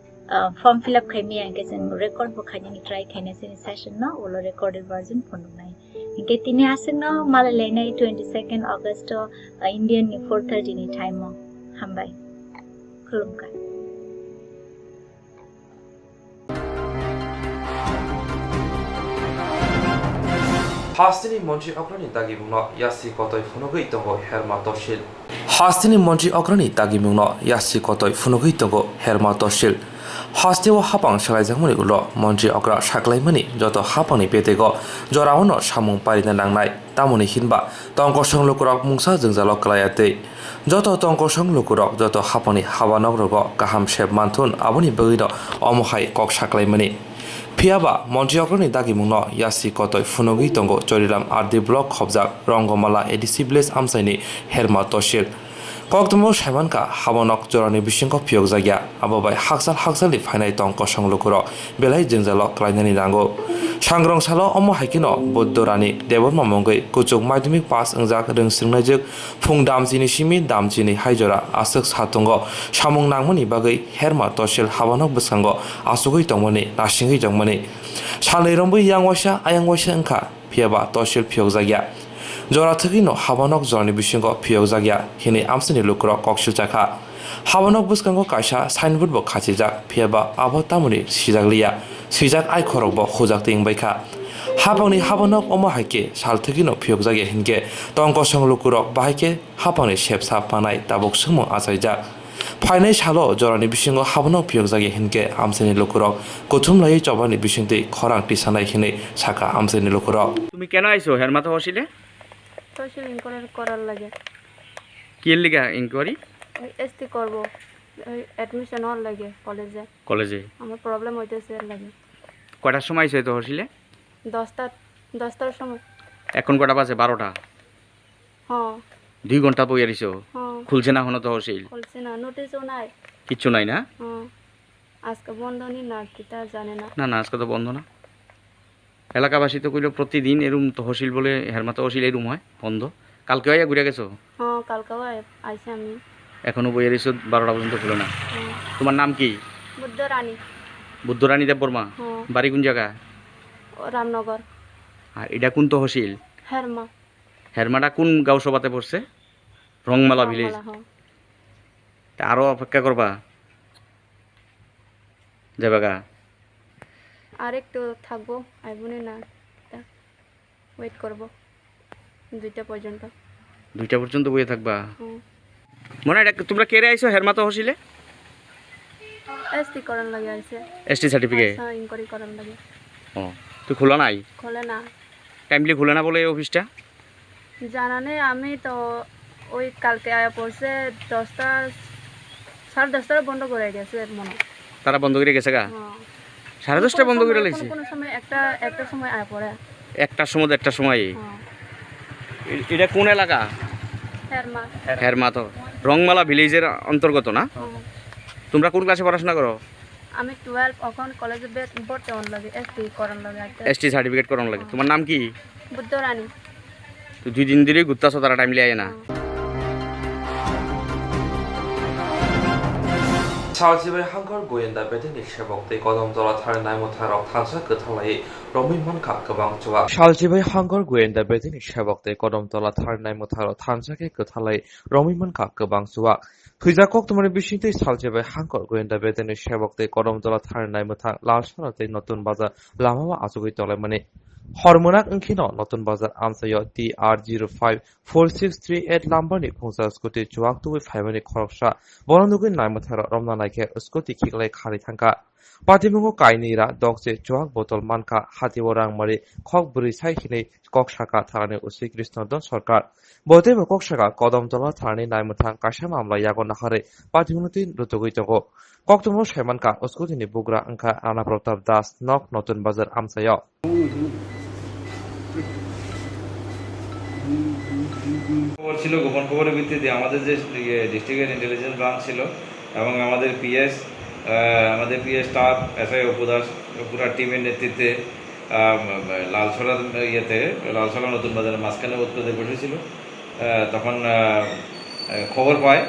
form fill up khaimi angke jeng record bo khaini ni try khaine sen session no olo recorded version phunu nai inke tini aseng no malalai nai 22nd August Indian ni 4:30 ni time mo hambai khulumkai Hastini Monji Okrani Tagimno Yasi Kotoi Funogui Togo Hermatoshil. Hastini Monji Okrani Tagimno Yasi Kotoi Funogui Togo Hermatoshil. Hastiwa Hapang Shalai Ulo Monji Okra Shaklai Mani Joto Hapani Petego Jorauno Shamung Parina Nangnai Tamuni Hinba Tonko Shong Lukurok Mungsa Zingzalo Klayate Joto Tonko Shong Lukurok Joto Hapani Hawanok Rogo Kaham Shep Mantun Abuni Begido Omohai Kok Shaklai Mani Piaba Monjiogroni Dagimungno Yasi Kotoi Funogi Tongo Choriram RD Block Khobjak Rongomala ADC Blaze Amsaini Hermatoshil koktwma Shaimanka Habanok Jorani Bishinko Pyog Zagya Ababai Haksal ni Fainai Tongko Songlukuro Belai Jengzalo Klainani Nango Sangrong Salo Omo Haikino Buddorani Devon Mamongoi Kuchuk Madhyamik Pass Engjak Rengsringnajik Phung Damjini Shimi Damjini Haijora Asuk Satungo Samung Nangmani Bagai Hermatoshil Habanok Busango Asugoi Tongmani Nashingi Jongmani Salai Rombai Yangwasha Ayangwasha Engka Piaba Toshil Pyog Zagya Jora Thukino Habanok Jorani Bishinko Pyog Zagya Hini Amsini Lukuro Kokshil Chakha Habanok Buskango Kaisha Signboard Bo Khachijak Piaba Abo Tamuni Sijaglia Sijak Ai Khorok Bo Khujak Ting Baikha Habangni Habanok Omo Haike Sal Thukino Pyog Zagya Hinke Tongko Songlukuro Bahaike Habangni Shepsa Panai Tabok Sungmo Asaijak Fainai Salo Jorani Bishingo Habanok Pyog Zagya Hinke Amsini Lukuro Kuthumlai Chobani Bishingte Khorang Tisanai Hini Saka Amsini Lukuro তুমি কেন আইছো হেরমাতো হসিলে social inquiry করার লাগে কি লিগা inquiry ST করব admission হওয়ার লাগে কলেজে আমার প্রবলেম হইতেছে এর লাগে কয়টার সময় আইছো তো হসিলে 10টার সময় এখন কয়টা বাজে 12টা হ্যাঁ 2 ঘন্টা বই আইছো হ্যাঁ খুলছে না হনো তো হসিল খুলছে না নোটিশও নাই কিচ্ছু নাই না হ্যাঁ আজকে বন্ধ নি না কিটা জানে না না আজকে তো বন্ধ না এলাকাবাসী তো কইলো প্রতিদিন এরকম তহসিল বলে হেরমা তহসিল এরকম হয় বন্ধ কালকে আইয়া ঘুরে গেছো হ্যাঁ কালকেও আইছি আমি এখনো বই আইছো 12টা পর্যন্ত খুলে না তোমার নাম কি বুদ্ধরানী দেববর্মা বাড়ি কোন জায়গা রামনগর আর এটা কোন তহসিল হেরমাটা কোন গাঁও সভাতে পড়ছে রংমালা ভিলেজ তা আরো অপেক্ষা করবা যাবাগা আর একটু থাকবো আইবনে না ওয়েট করব 2টা পর্যন্ত বইয়ে থাকবা মনে এটা তোমরা কেরে আইছো হেরমা তহসিলে এসটি করন লাগে আইছে এসটি সার্টিফিকেট ইনকোয়ারি করন লাগে ও তুই খোলা নাই খোলে না টাইমলি খোলে না বলে এই অফিসটা জানা নেই আমি তো ওই কালকে আয়া পড়ছে 10টা 10:30 বন্ধ করে গেছে মনে তারা বন্ধ করে গেছে গা 10:30 বন্ধ করে লাইছে কোন সময় একটা সময় আয়া পড়ে একটার সময় একটা সময় এটা কোন এলাকা হেরমা তো রংমালা ভিলেজের অন্তর্গত না তোমরা কোন ক্লাসে পড়াশোনা করো আমি 12 এখন কলেজে ভর্তি হন লাগে এসটি করন লাগে এসটি সার্টিফিকেট করন লাগে তোমার নাম কি বুদ্ধরানী তুই 2 দিন ধরে ঘুরতাছ তারা টাইম লিয়ে না 살집의 한걸 고인다 베드니 쉐복대 거dom돌아 타는 나이모타로 탄사 끝할라이 로민먼카 그방주와 살집의 한걸 고인다 베드니 쉐복대 거dom돌아 타는 나이모타로 탄사게 끝할라이 로민먼카 그방주와 투자 꼭도만의 비신대 살집의 한걸 고인다 베드니 쉐복대 거dom돌아 타는 나이모타 라우스라대 নতুন বাজার লামা와 아주고 떨레마니 হরমোনাক অংখিন নতুন বাজার আমসায় TR054638 নাম্বারনি ফংসা স্কুটি জোয়াক তুই ফাইমানি খরকসা বনন্দুগুন নাইমথার রমনা নাইকে স্কুটি খিকলাই খারি থাঙ্কা পাতিমুঙ্গু কাইনিরা দকজে জোয়াক বোতল মানকা হাতিবো রাংমারি খক বুড়ি সাইখিনে ককসাকা থারানি উসি কৃষ্ণদন সরকার বতেব ককসাকা কদমতলা থারানি নাইমথাং কাশা মামলা ইয়াগো নাহারে পাতিমুঙ্গুতি রুতগুই তগো কক্তমো সাইমানকা স্কুটিনি বুগরা আংখা রানা প্রতাপ দাস নক নতুন বাজার আমসায় খবর ছিল গোপন খবরের ভিত্তিতে আমাদের যে ডিস্ট্রিক্টের ইন্টেলিজেন্স ব্রাঞ্চ ছিল এবং আমাদের পিএস স্টাফ এসআই উপদাস পুরা টিমের নেতৃত্বে লালছড়া নতুন বাজারের মাঝখানে উৎপাদে বসেছিল তখন খবর পায়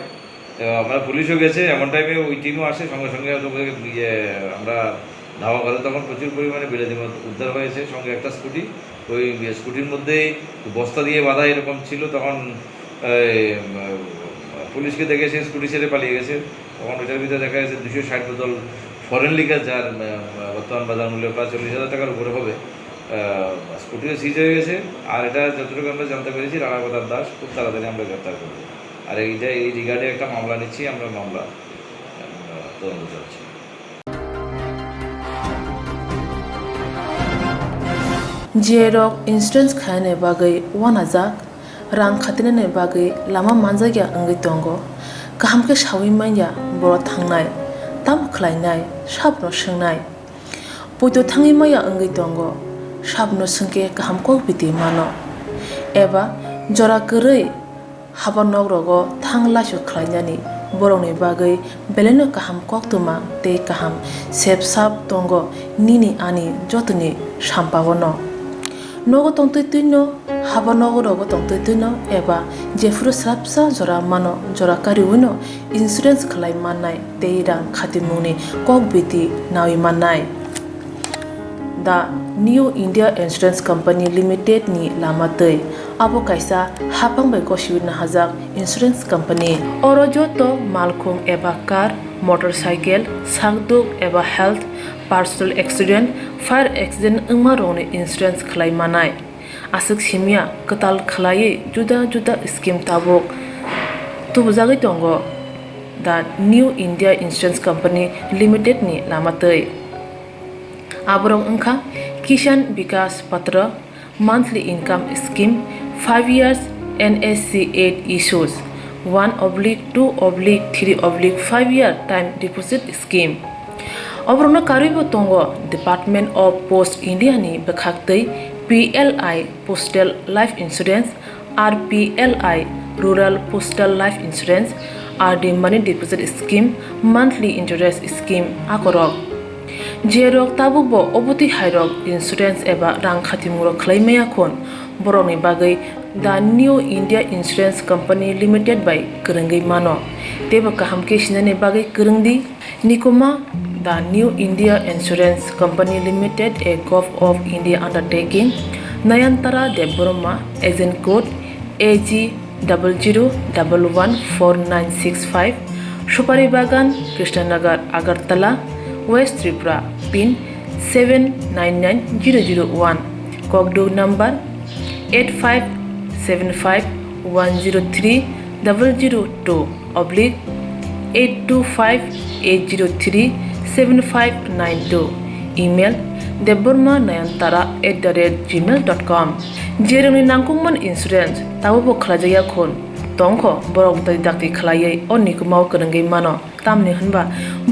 আমরা পুলিশও গেছে এমন টাইমে ওই টিমও আসে সঙ্গে সঙ্গে আমরা ধাওয়া করে তখন প্রচুর পরিমাণে বিলেতি মদ উদ্ধার হয়েছে সঙ্গে একটা স্কুটি ওই স্কুটির মধ্যেই বস্তা দিয়ে বাঁধা এরকম ছিল তখন পুলিশকে দেখে সে স্কুটি ছেড়ে পালিয়ে গেছে তখন ওইটার ভিতরে দেখা গেছে 260 বোতল ফরেন লিকার যার বর্তমান বাজার মূল্য প্রায় 40,000 টাকার উপরে হবে স্কুটিও সিজ হয়ে গেছে আর এটা যতটুকু আমরা জানতে পেরেছি রানা প্রতাপ দাস খুব তাড়াতাড়ি আমরা গ্রেপ্তার করবো আর এই রিগার্ডে একটা মামলা নিচ্ছি আমরা মামলা তদন্ত চলছে जेरक इन्सुरेन्स खाने बागै वानाजाक रां खातिने बागै लामा मानजागिया अंगै दंगो गाहामके सावै माइया बर थांनाय ताम खलायनाय साबनो सोंनाय बयदो थाङै माइया अंगै दंगो साबनो सोंके गाहामको बिदि मानो एबा जरा गोरै हाबा नगरगो थांलासो खलायनानि बरंनि बागै बेलेनो गाहाम कोक्तमा ते गाहाम सेब साब दंगो निनि आनि जतनि साम्पावनो नगो तंतैतैनो हाबा नगरगो तंतैतैनो एबा जेफुरो स्राबसा जरा मानो जरा कारिउनो इन्सुरेन्स खलाय माननाय ते रां खातिमुनि कक बिदि नावि माननाय दा New India insurance company limited नि लामातै आबो कायसा हापांबाय गसिबिनो हाजाक इन्सुरेन्स कंपनी अरजतो मालखुं एबा कार मोटरसाइकेल सागदुक एबा health personal accident fire accident अंगमा रोने इन्सुरेन्स खलाय मानाय आसक सिमिया कताल खलायै जुदा जुदा स्कीम ताबक तुबजागै दंगो दा New India insurance company limited नि लामातै आबरं अंखा किसान विकास पत्र monthly income scheme 5 years NSC 8 issues 1/2/3/5 year time deposit scheme अब्रनो कारिबो तंगो डिपार्टमेंट ऑफ पोस्ट इंडिया नि बखाक्तै PLI postal life insurance RPLI rural postal life insurance RD money deposit scheme monthly interest scheme आकरक जेरक ताबुबो अबति हायरक इन्सुरेन्स एबा रां खातिमुरो खलायमाया खन बरनि बागै दा New India insurance company limited बाय गोरोंगै मानो तेबो गाहामके सिनाने बागै गोरोंदि निकोमा दा New India insurance company limited a gov of India undertaking Nayantara Debbarma agent code AG00114965 Supari Bagan Krishnanagar Agartala West Tripura pin 799001 Kogdo number 8575103-002/825-803-7592 Email debburma9tara@gmail.com. Jeremni nangkungman insurance tabu bo khlajaya khon tongkho borok dai dakti khlaiye onni kumau kanangai mano tamni hanba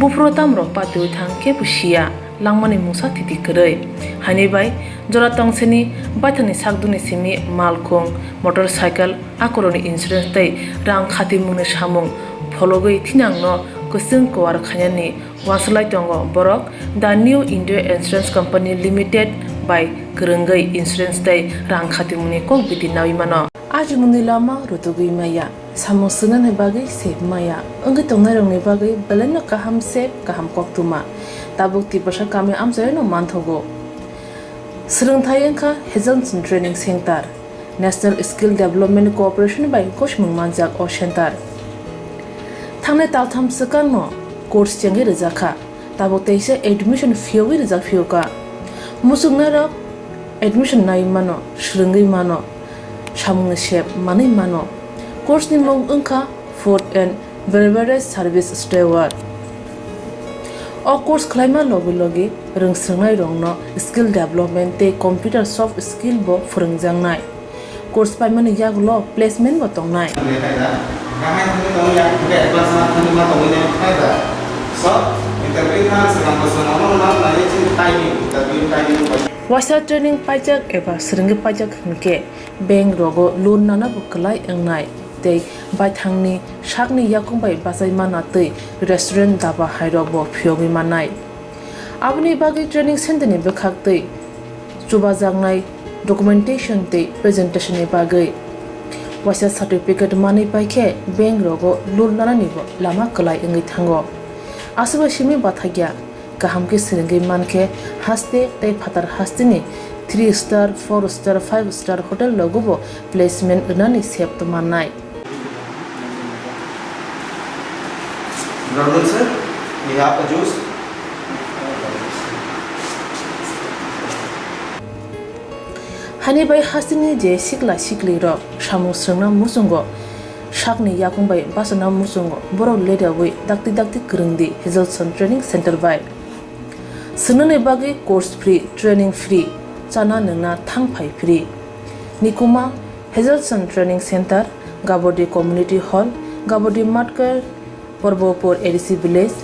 bufro tamro patu thang ke pusia langmani musa titi krei hani bai jora tongseni bathani sakduni simi malkhong motorcycle akoroni insurance tai rang khati mungni samung phologoi thinangno kusung kwar khanyani waslai tongo borok the new India Insurance Company Limited by Kurungai Insurance tai rang khati mungni kok biti nawi mano aji mungni lama rutugui maya samusunan he bagi sep maya angi tongnai rongni bagi beleno kaham sep kaham koktwma tabuk tibrasa kami amsayo no manthogo Swrangchati Kokborok Health Training Center National Skill Development Corporation by Koshmung Manjak O Center Thangnai taltham sakano course changi rijaka tabuk teise admission fee rijak fioka musugnarok admission nai mano shrungi mano samung shep mani mano course ni mong ungkha food and beverage service steward o course khlaima logi rungsrangnai rongno skill development te computer soft skill bo phurungjangnai course paimani yaglo placement bo tongnai Wasa training pajak eba seringi pajak hingke bank rogo loan nana bukalai engnai tei baithangni sakni yakungbai basai mana tei restaurant daba hairok bo phiogi manai abni bagi training center ni bekhak tei chubajangnai documentation tei presentation ni bagai wasa certificate mani paikhe bank rogo loan nana ni bo lama kalai engai thango asuba simi bathagya kahamke seringi manke haste tei phatar hastini 3 star 4 star 5 star hotel logobo placement unani sep to manai Brother sir, we have a juice. Hani bai hasini je sikla sikli ro samu srna musungo sakni yakungbai basana musungo borok leda wi dakti krungdi Health Training Center by Sunane bagi course free training free chana nungna thangphai free nikuma Health Training Center Gabodi Community Hall Gabodi Matkar Porbopur ADC Village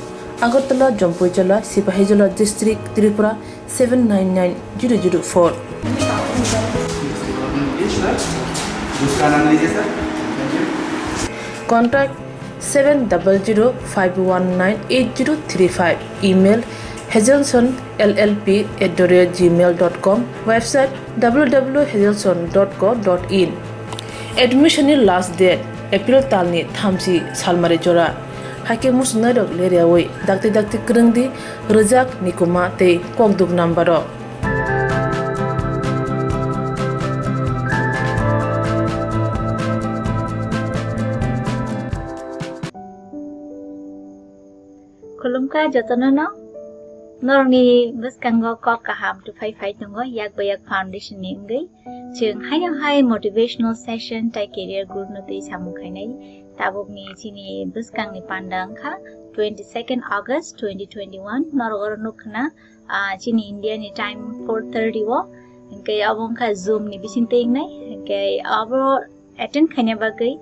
Agartala Jampuijala Sipahijala District Tripura 799004 Contact 7005198035 Email hazelsonllp@gmail.com Website www.hazelson.co.in Admission last date April talni thamsi salmari jora hake musnarok leriawai dakti krungdi rejak nikuma tei kokduk nambaro Kulumka jotono norni buskango kok kaham to fai tongo yak bayak foundation ni ngai chung hai motivational session tai career group no tei samukhainai tabuk ni chini buskang ni pandang kha 22nd August 2021 norgor nukna chini India ni time 4:30 wo ngai abong kha zoom ni bisin tei nai ngai abo attend khanya bagai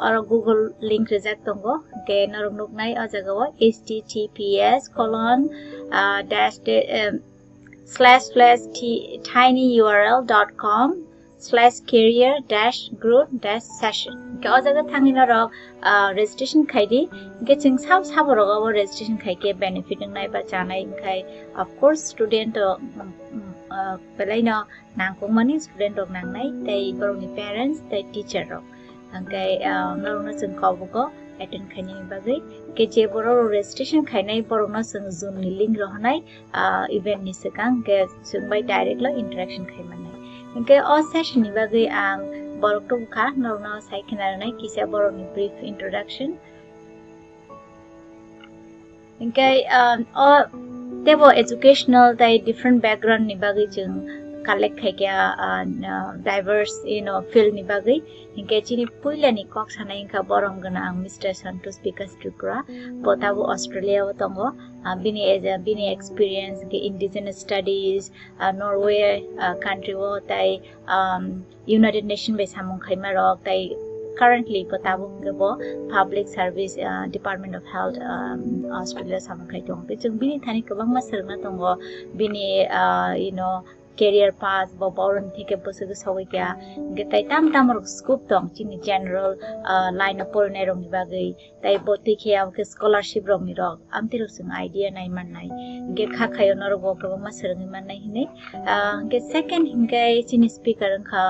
or Google link reject tongo ke norong nuknai ajagawa https://tinyurl.com/career-group-session ke ajaga thangina ro registration khaidi ke ching sab rogo registration khaike benefit ngai ba chanai khai of course student pelaina nangkongmani student rok nangnai tei boroni parents tei teacher rok angkai naruna chung kabugo attend khaini bagai ke je boro registration khainai borona chung zoom ni link rohnai event ni sekang ke chung bai direct lo interaction khaimanai angkai all session ni bagai ang borok to kha naruna saikhinar nai kisa boroni brief introduction angkai all tebo educational dai different background ni bagai chung collect khaikya diverse field ni bagai hinke chini puila ni kok sana inka borong gana ang Mr. Santos Bikas Tripura potabu Australia watongo bini experience ke indigenous studies Norway country wo tai United Nations be samung khaima rok tai currently potabung gebo public service Department of Health Australia samung khai tong pe chung bini thani kabang ma serna tongo bini career path bo boron thike bosug sawai kya getai tam rok scope tong chini general line of porne rong ni bagai tai bo tikhe am ke scholarship rong ni rok amti rok sung idea nai man nai ge kha khayo nor bo kabang ma serang man nai hine ge second hingai chini speaker kha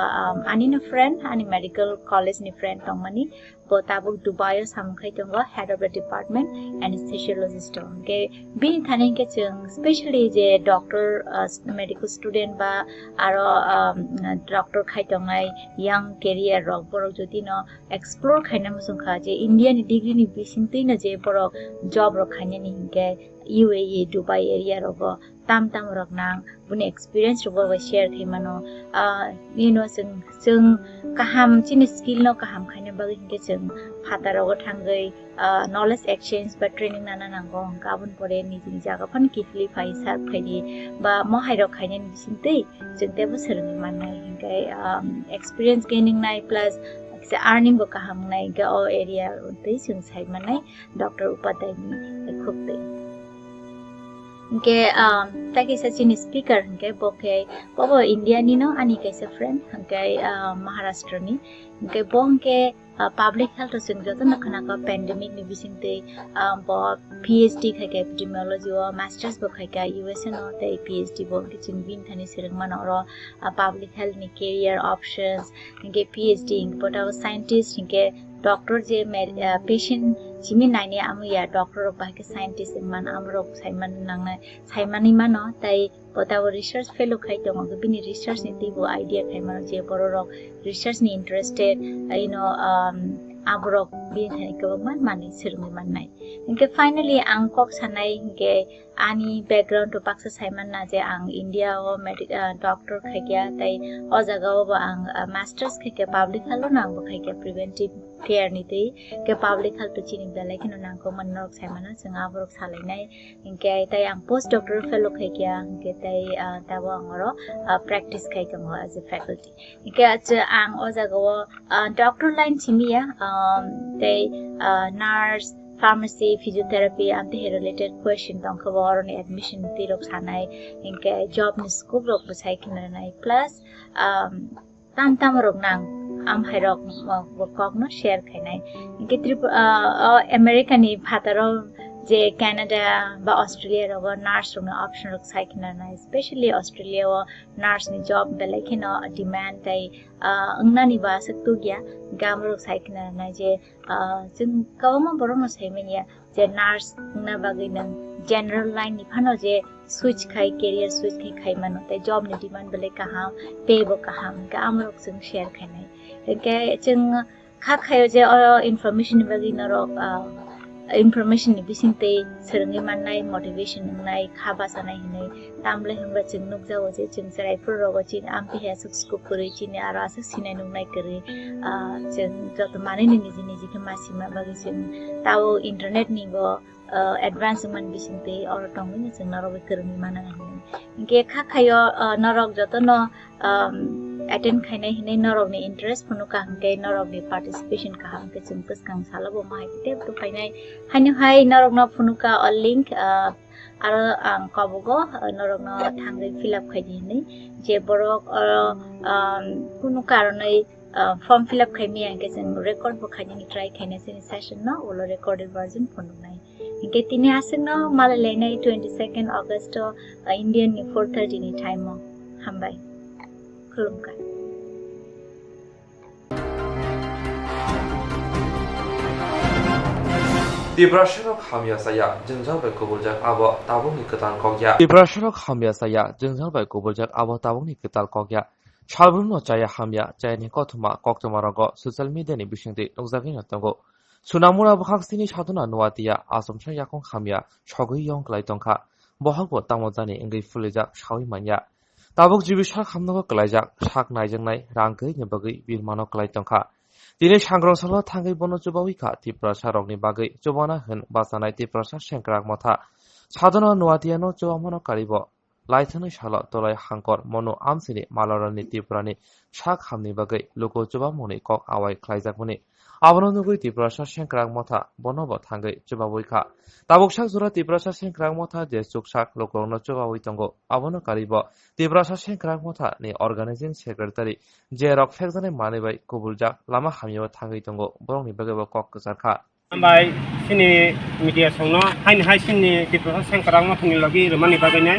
ani no friend ani medical college ni friend tong mani potabuk Dubai samkhai tongo head of the department anesthesiologist ge bini thani ke chung especially je doctor medical student ba aro doctor khai tongai young career rok borok jodi no explore khaina musung kha je Indian degree ni bisingtei na je borok job rok khaina ni hinge UAE Dubai area rogo tam rok nang buni experience rogo share thimano chung kaham chini skill no kaham khaina bagi hinge chung phata rogo thangai knowledge exchange ba training nana nango gabun pore ni jini jaga phan kifli phai sar phaini ba mohai rok khaina ni bisingtei jengte bu serni manai hinge experience gaining nai plus se earning bo kaham nai ga o area tei chung sai manai Dr. Upadai ni khukte ke taki sa chini speaker ke boke bobo India ni no ani kaisa friend ke Maharashtra ni ke bongke public health sing joto na khana ka pandemic ni bisingte bo PhD khai ka epidemiology o masters bo khai ka US no te PhD bo ki chung bin thani sirang man ro public health ni career options ke PhD but our scientist ke doctor je patient chimi naine amu ya doctor ba ke scientist man amro saiman nang saimani mano tai potawo research fellow khai tong bini research ni tibo idea khai mano je borok research ni interested abrok bin thai ko mani sirmi man nai inke finally ang kok sanai inke ani background to paksa saiman na je ang India o medical doctor khai tai o jaga o ang masters khai public health na bo khai preventive care ni tei ke public health chini dalai kino nang ko manok saimana sanga borok salai nai inke tai ang post doctor fellow khai kya inke tai tawo angoro practice khai kamo as a faculty inke acha ang o jaga o doctor line chimiya tai nurse pharmacy physiotherapy anti related question tong khabor ni admission ti rok sanai inke job ni scope rok bachai kina nai plus tam rok nang am hairok kok no share khainai inke America ni phataro je Canada ba Australia ro nurse ro option rok sai kina nai especially Australia o nurse ni job belai kina demand tai angna ni ba saktu gya gamro sai kina nai je chung kawma borong no sai menia je nurse na bagai nang general line ni phano je switch khai career switch khai mano tai job ni demand belai kaham pay bo kaham gamro chung share khainai ke chung kha khayo je information bagai na ro information ni bisingte serungi manai motivation nai khaba sanai hinai tamle hamba chung nuk jawo je chung sarai pro ro chin ampi he suk kuri chin ara sa sinai nuk nai kare chung jot mani ni ni ke masima bagi chung tawo internet ni go advancement bisingte or tongi ni chung naro kermi mana hinai inge kha khayo narok joto no attend khainai hinai narok ni interest phunu ka hangke narok ni participation ka hangke chung pus kang salabo mai te to khainai hainu hai narok na phunu ka link aro ang kabogo narok na thangai fill up khai ni je borok phunu karonai form fill up khai mi angke chung record bo khai ni try khainai sin session no olo recorded version phunu nai inke tini aseng no malalai nai 22nd August Indian 4:30 ni time mo hambai khulumkai Tibrasharok hamya saya jengjang bai kubuljak abo tabung ni ketal kokya Tibrasharok hamya saya jengjang bai kubuljak abo tabung ni ketal kokya Shalbrumno chaya hamya chaya ni koktwma rogo social media ni bisingte nokjagin natango Sunamura bhaksini sadona nuatia asomsa yakong hamya sogui yong klai tongkha bohagbo tamojani engai fulijak sawi manya tabuk jibi sak hamnago klaijak sak naijangnai rangkei ni bagui birmano klai tongkha tini sangrong thangai bono chubawika tiprasa rokni bagui chubana hun basanai tiprasa sengkrak motha sadana nuatiano chubamano karibo laithani salo tolai hangkor mono amsini malorani tiprani sak hamni bagui loko chubamoni kok awai klaijakmani abono nugui tiprasa sengkrak motha bonobo thangai chubaboika tabuk sak jora tiprasa sengkrak motha je chuksak lokongno chubawoi tongo abono karibo tiprasa sengkrak motha ni organizing secretary je rok phekjane manibai kubuljak lama hamiyo thangai tongo borokni bagui kok kjarkha ambai sini media songno hai sini tiprasa sengkrak motha ni logi romani bagainya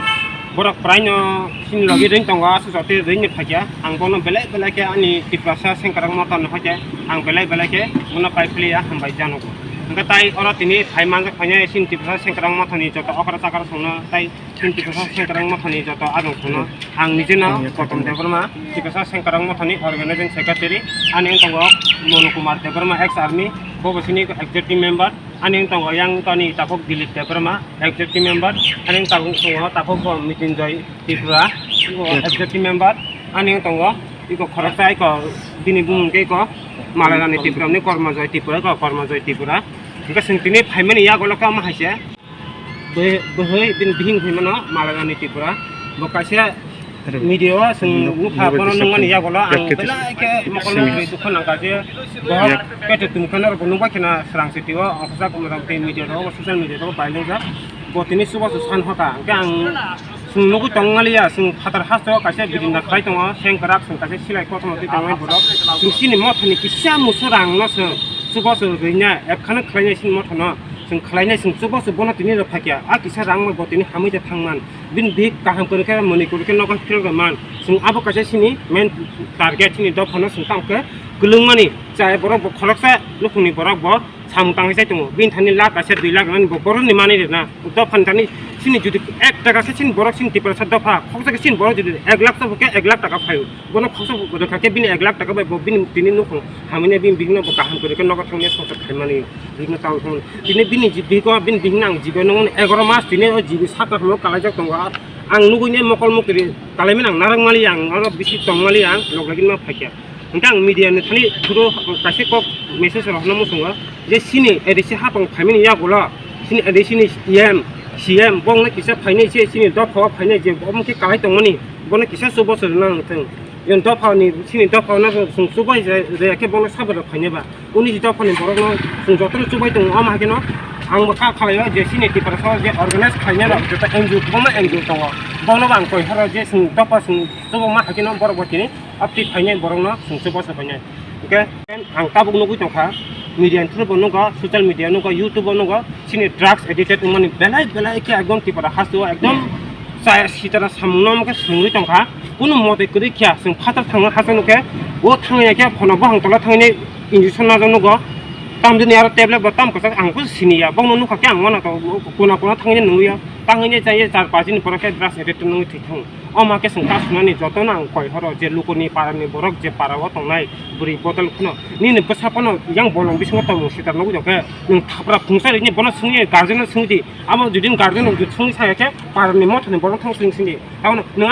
borok praino sini logi ring tongo asu jote ring phakya ang bono belai ke ani tiprasa sengkrak motha no hoje ang belai ke mono paiplia hambai janogo Angkatai orang ini hai mangga hanya sin tiprasa sengkrang motha ni joto okra sakar songno tai sin tiprasa sengkrang motha ni joto adong songno ang nijena kotom debrma tiprasa sengkrang motha ni organizing secretary ani tongo mono kumar debrma ex army bobo sini executive member ani tongo yang tani tapok dilip debrma executive member ani tongo tapok meeting joy tripura executive member ani tongo iko khorasai ko dini bung ke ko Malayani Tripura ni Kormajoy Tripura ko Kormajoy Tripura engka singtini phaimani ya goloka ma haise behoi bin bihing phaimano Malayani Tripura bokase media sing mukha bono nangani ya gola ang bela ke mokolo itu khana kaje bahwa kete tumkana ro bunung bakina Swrangchati o ofisa komodam te media ro social media ro bailenga botini suba susan hota gang nugu tongalia sing khatar hasto kaise bidina khai tongo sengkrak sing kaise silai ko tongo tongai borok sing sini mothani kisya musurang no sing suba su rinya ekhana khlaina sin mothano sing khlaina sing suba su bono tini ro phakya a kisa rang mo botini hamida thangman bin big kaham korke moni korke nokon kilgaman sing abo kaise sini main target sini do phono sing tamke gulungmani chai borok kholoksa lukuni borok bo samtang sai tongo bin thani lakh kaise 2 lakh nan bo borok ni mani na do phantani sini judi 1 টাকা sin borok sin tiprasa dofa khoksa sin borok judi 1 lakh tabuke 1 lakh টাকা phayo bono khoksa bodo kake bin 1 lakh টাকা bai bo bin tini nukhong hamine bin bigno bo kaham korke nokon thangni sosa khaimani bigno taw thon tini bini jibi ko bin bignang jibe nong 11 mas tini o jibi sakar lo kalajak tongo ang nugunya mokol mukri kalamin ang narangmali ang aro bisi tongmali ang loglagin ma phakya engkang media ni thani thuro kase kok message ro hnamu sunga je sini edisi hapang phaimini ya gola sini edisi ni CM bong na kisa phaine se sini do phaw phaine je bom ke kai tongmani bon kisa subo sur nang thang yon do phaw ni sini do phaw na sung subai je ke bong sabar phaine ba uni do phaw ni borok no sung jotor subai tong ama ke no ang baka khalaya je sini tiprasa je organize phaine ra jota NGO boma NGO tongo bono bang koi hara je sung do phaw sung subo ma ke no borok botini apti phaine borok no sung subo sa phaine okay ang tabuk no tongkha media through nuga social media nuga YouTube nuga sini drugs addicted mani belai ke agom tipara hasu ekdom sai sitara samnom ke sungri tongkha kuno mode kri kya sing phata thang hasanu ke o thangya ke phono bang tola thangni injection na nuga tam jini ar tablet batam ko ang ko sinia bang nu ka kyang mona to kuna thangni nuya tangni jai 4-5 din pore ke drugs addicted nu thithong oma ke sing kasnani jotona ang koi horo je lukuni parani borok je parawo tongnai buri botol kuno ni ne pasapano yang bolong bismo to sitar nugu joke ning thapra phungsai ni bono sungye garden sungdi amo judin garden ju sung sa ke parani mothni borok thang sing singi amo nang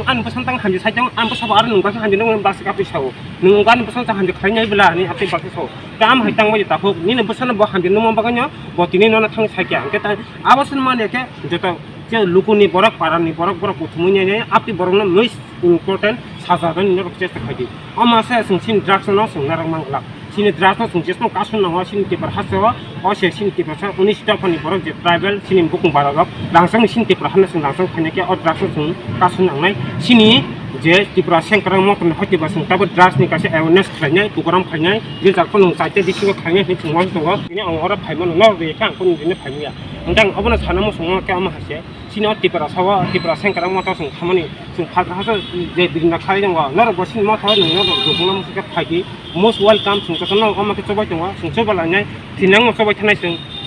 an basantang hanji saitang an basaba ar nung ba hanji nung ba sika pisau nung gan basantang hanji khainai bela ni api ba pisau kam haitang mo ta phok ni ne basana bo hanji nung ba ganyo bo tini nona thang saikya ke ta abasan mane ke joto je lukuni borok parani borok uthmuni ne api borok na most important sasadan ni rok chesta khadi ama sa sing drugs no sing narang mangla sini drugs no sing chesta kasun na sini ke par haso o se sini ke sa 19 ta pani borok je tribal sini bukung baragap langsang sini ke par hana sing langsang khane ke o drugs sing kasun nang sini je tipra sengkrang mo kon hote basung tab drugs ni kase awareness khlanya program khlanya je jar kon saite disigo khlanya ni thungwan tongo ini ongora phaimon no re kang kon dine phaimya ngdang obona sanamo sunga ke ama hase sini tipra sawa tipra sengkrang mo ta sung khamani sung phatra hasa je bigna khai jang nor bosin mo thaw nang no jogna mo ke phagi most welcome sung kono ama ke chobai tongo sung chobala nyai tinang mo chobai thanai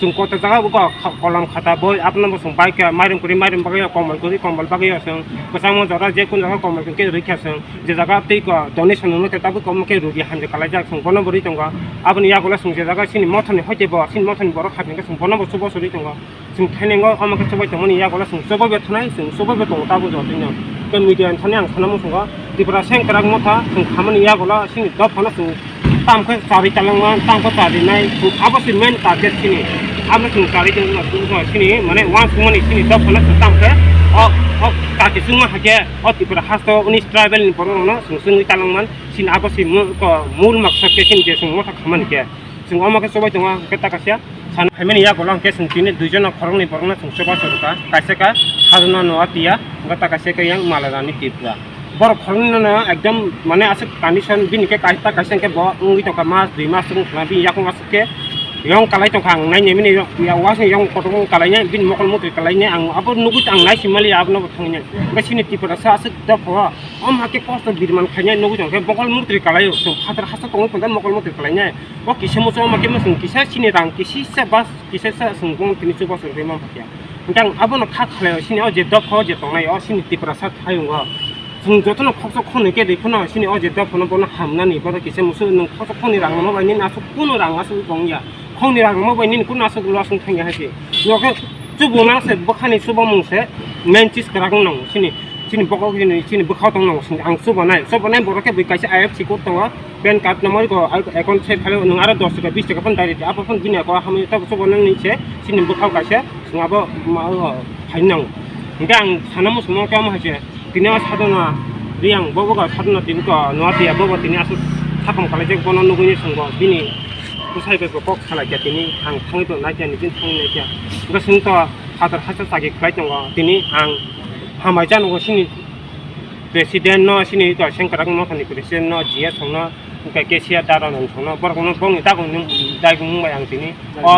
sung kota jaga bu kolam khata boy apna mo sung bike mairum kuri mairum bagai kombal bagai sung pasamo jara je kun jaga kombal ke rikha sung je jaga te ko donation no ke tabu kom ke rugi hande kala jak sung bono bori tonga abni ya gola sung je jaga sini mothani hoite bo sini mothani boro khatni ke sung bono bo subo suri tonga sung thanengo ama ke chobai tongoni ya gola sung sobo be thanai sung sobo be tong tabu jo tinga ke media thani ang thana musunga tipra sengkrang motha sung khamani ya gola sini do phana sung tam khe sari talangman tam ko sari nai sung abasi main target sini amna sung sari jeng na sung sini mane wan sung mani sini do phana tam khe o kaki sunga hake o tipra hasto unis tribal ni porong no sung talangman sini abasi mul maksud ke sini je sung motha khamani ke sung amake sobai tonga keta kasya san hameni ya golang ke sung tini duijona khorong ni porong na sung soba soruka kaise ka hazna no atia gata kaise ka yang malarani tipra bor khorong na ekdam mane asik condition bin ke kaita kaise ke bo ngi to ka mas 2 mas sung nabi yakung asik ke yang kalai to khang nai ni mini ya wasi yang potong kalai nya bin mokol mutri kalai nya ang apo nugut ang nai simali abno thangnya gasini tipra sa asik da pho am hake kost birman khanya nugut ke mokol mutri kalai so khatar hasa tong pondan mokol mutri kalai nya o kisemo so make masung kisa sini rang kisi sa bas kisa sa sungkong tini chuba so remam pakya ngang abo no kha khalai sini o je da pho je tongnai o sini tipra sa thayunga sung jotono khokso khone ke dekhono sini o je da pho no bono hamna ni bodo kisemo so nung khokso khone rang no bai ni na so kuno rang asu tongya khoni rang mo bai ni kun asu glo asung thangya hase no ke chubuna se bokhani suba mung se main chis karang nang sini bokok sini bokhaw tong nang ang subanai borok ke bai kaisa IFC code tonga pen card number ko account se khalo nung ara 10 taka 20 taka pon direct apa pon bina ko hami ta subanang ni se sini bokhaw kaisa sungabo ma hainang ngang sanamo sumo kam hase tina sadona riang boboga sadona tin ko noatia bobo tini asu thakam kala je bono nuguni sungbo bini usai be kok khala kya tini ang thangi to na kya ni tin thang ne kya ga sung to hadar hasa sagi khlai tong tini ang hamai jan go sini president no sini to sengkarang no khani president no jia song no ka kesia daro no song no bor kono bong ta ko ning dai ko mung ang tini o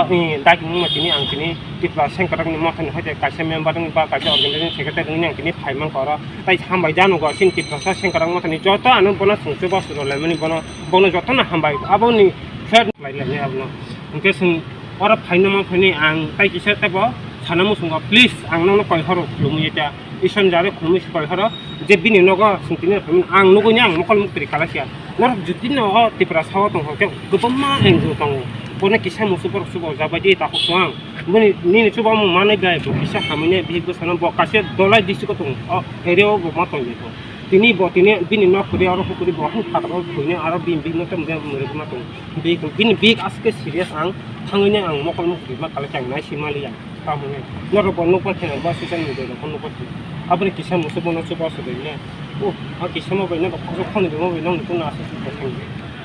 dai ko mung tini ang tini tipla sengkarang ni mo khani hoje ka se member ng ba ka organization secretary ng tini phai mang koro tai hamai jan go sin tipla sengkarang mo tini joto anu bona sung se ba su le mani bono joto na hambai abo ni fair lai lai abno engke sung ora phaina ma phani ang tai kisa tabo sanamu sunga please ang no koi horo lumu eta ison jare khumi koi horo je bini nogo sungtine phamin ang nogo nyang mokol mukri kalasia nor jutin no tipra sawa tong hoke gopama engju tong bone kisa musu por subo jabaji ta khosang muni ni chuba mu mane gai bo kisa hamine bigo sanam bo kase dolai disiko tong ereo bo ma tong ko tini bini no kuri aro kuri bo hu patro kuni aro bin no tem dem mure ma tong bini big aske serious ang thangine ang mokol mukri ma kala chang nai simali yang tamune nor bo no pa thena ba social media ko no ko abri kisa musu bo no chuba so de ne o a kisa mo ba no ko khone de mo ba no ko na asu ko thang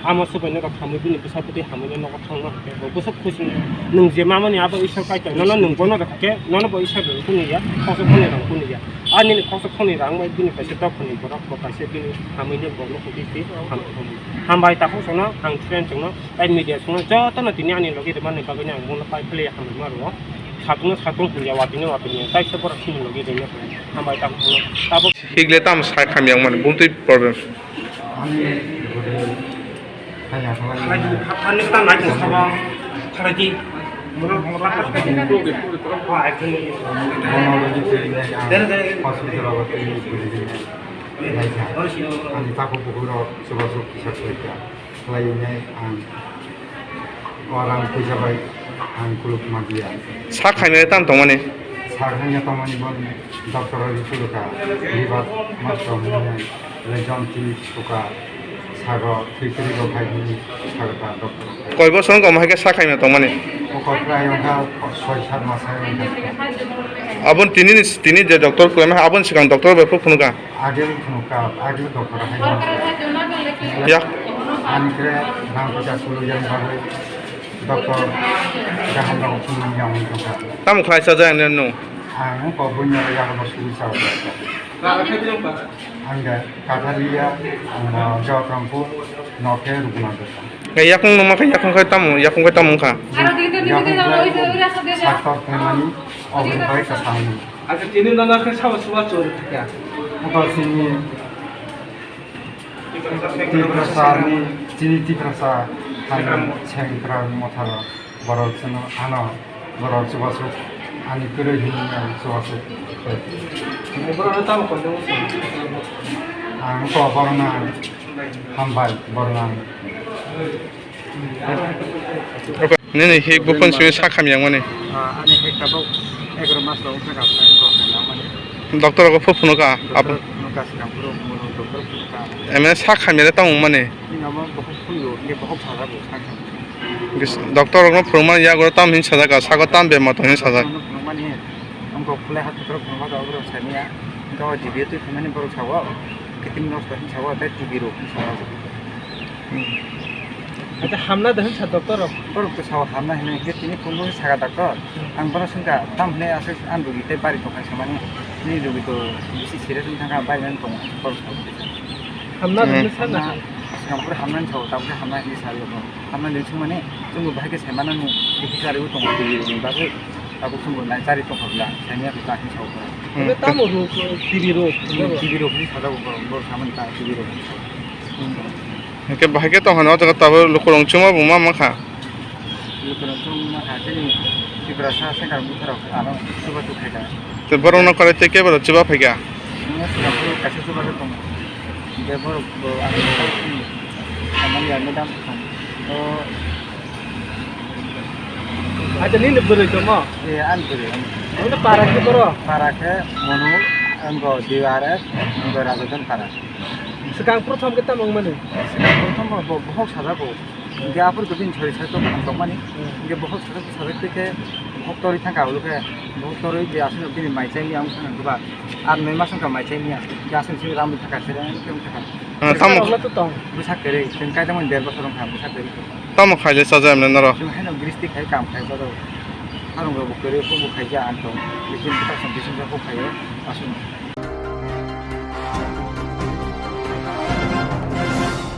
ama so ba no ko thamu bini bisa puti hamune no ko thang ma ke bo so khusin nung je ma mani aba isa kai ta no nung bo no ke no bo isa de ko ni ya ko so khone rang ko ni ya ani ko so khone rang ma bini ka se ta khone bo ko ka se bini hamune bo no ko ti hambai ta ko so no ang trend so no ai media so no ja ta na tini ani logi de man ni ba ko nyang mo na pai play hamai ma ro সাতং পুজা ওয়াতিনি তাই সে বড় সিনি লগি দেই না হামাই তাম তাবো হিগলে তাম সাই খামিয়াং মানে বুমতুই problem আমি খালি তা নাই সবা খালি মোর ভংলা করতে একজন হসপিটাল অবতে আমি তাকো পুকুর যোগাযোগ সাথে খালাইনে orang kujabai ang kuluk madia सा खाइने ताम तो माने sarhanya tamani bon doktor ri suluka libat masto mune lejon ti suka sago fikri go khai sarka doktor কয় বছর কম হাকে सा खाइने तो माने oko pray onka 6-7 masai abon tini je doktor ko ma abon sikang doktor be phunuka age doktor hai ya ani kre nang puja sulu yang baru doktor gaham dong sulu yang onka tam khlai sa jang no ang ko bunya yang no sulu sa angga kataria jo kampu no ke rugna desa ngai yakung no ma ka yakung kai tam kha saktor kemani obin bai ka sami আচ্ছা তিনি দাদা কে সব সুবা চোর থাকে ko sini tiprasani sini tiprasa han chengtra mothara borok sino ano borok subasu ani kure hinya subasu বড় তাম কোন দেব ang ko borna hambai borna ne ne he bu pon sui सा खामियां माने ani hekabo 11 mas ro ka ka ko doktor ko phunuka ab गासै कामफोर mono doctor phulka एमे सा खामिरे ताव माने दिनाबो बहुत फुयो ये बहुत साजाबो साखा डक्टर रगनो फोरमान या गरे ताम हिन साजा का सागा ताम बे मत हिन साजा माने अंको खुले हात तर फोरमा दावरो सानिया गाव जिबे तो खामानि बर सावा कितिन नस्त हिन सावा ता टिबि रो सावा अच्छा हामना दहन सा डक्टर बर तो सावा हामना हिन के तिनि कोनो सागा डक्टर आं बर संका ताम ने आसे आन रुगिते बारि तो खाय सामानि नि रुगि तो बिसि सिरियास थांगा बायनान दं बर सावा हामना दहन सा ना सिगांफोर हामनानै साव दाबो हामनानै सारियो दं हामनानै जों माने जोंबो बाहायके सायमानानै बिफोरारिबो दं बिबाबो दाबो जोंबो नायजारि दंब्ला सायनिया बिबाखि सावबो बे तामो रो टिबि रो नि साजाबो बर सामोन ता टिबि रो के बाहायके तो हनो जगह ताबो लोकरं चुमा बुमा माखा लोकरं चुमा खासेनि बिब्रा सा सेकार बुथाराव आरो सुबा तो खायदा ते बरनो करे ते के बर चुबा फैगा सिगांफोर कासे सुबा दं बे बर आरो खामानि आनो दाम तो अच्छा नी बोरै दङ ए आन बोरै आंनो पाराके बर पाराके मनु आंगो दिवारे आंगो राजदन पारा सिगां प्रथम के तामं माने सिगां प्रथम बहुत साजाबो गाफोर को दिन छरि छतो दं माने के बहुत साजा के भक्तरि थाका हलके भक्तरि जे आसन दिन माइचाइनि आं सान गोबा आर नै मासन का माइचाइनि गासन सि राम थाका सेरा केम थाका ताम तो तंग बुसा करे जों कायदमन 1.5 बोसोर थाम बुसा करे ताम खायले साजा एमने नरो जों हायना ग्रिस्ति खाय काम खाय बदो हारंगो बकरे को खाय जा आंतो लेकिन का संदेशन को खाय आसन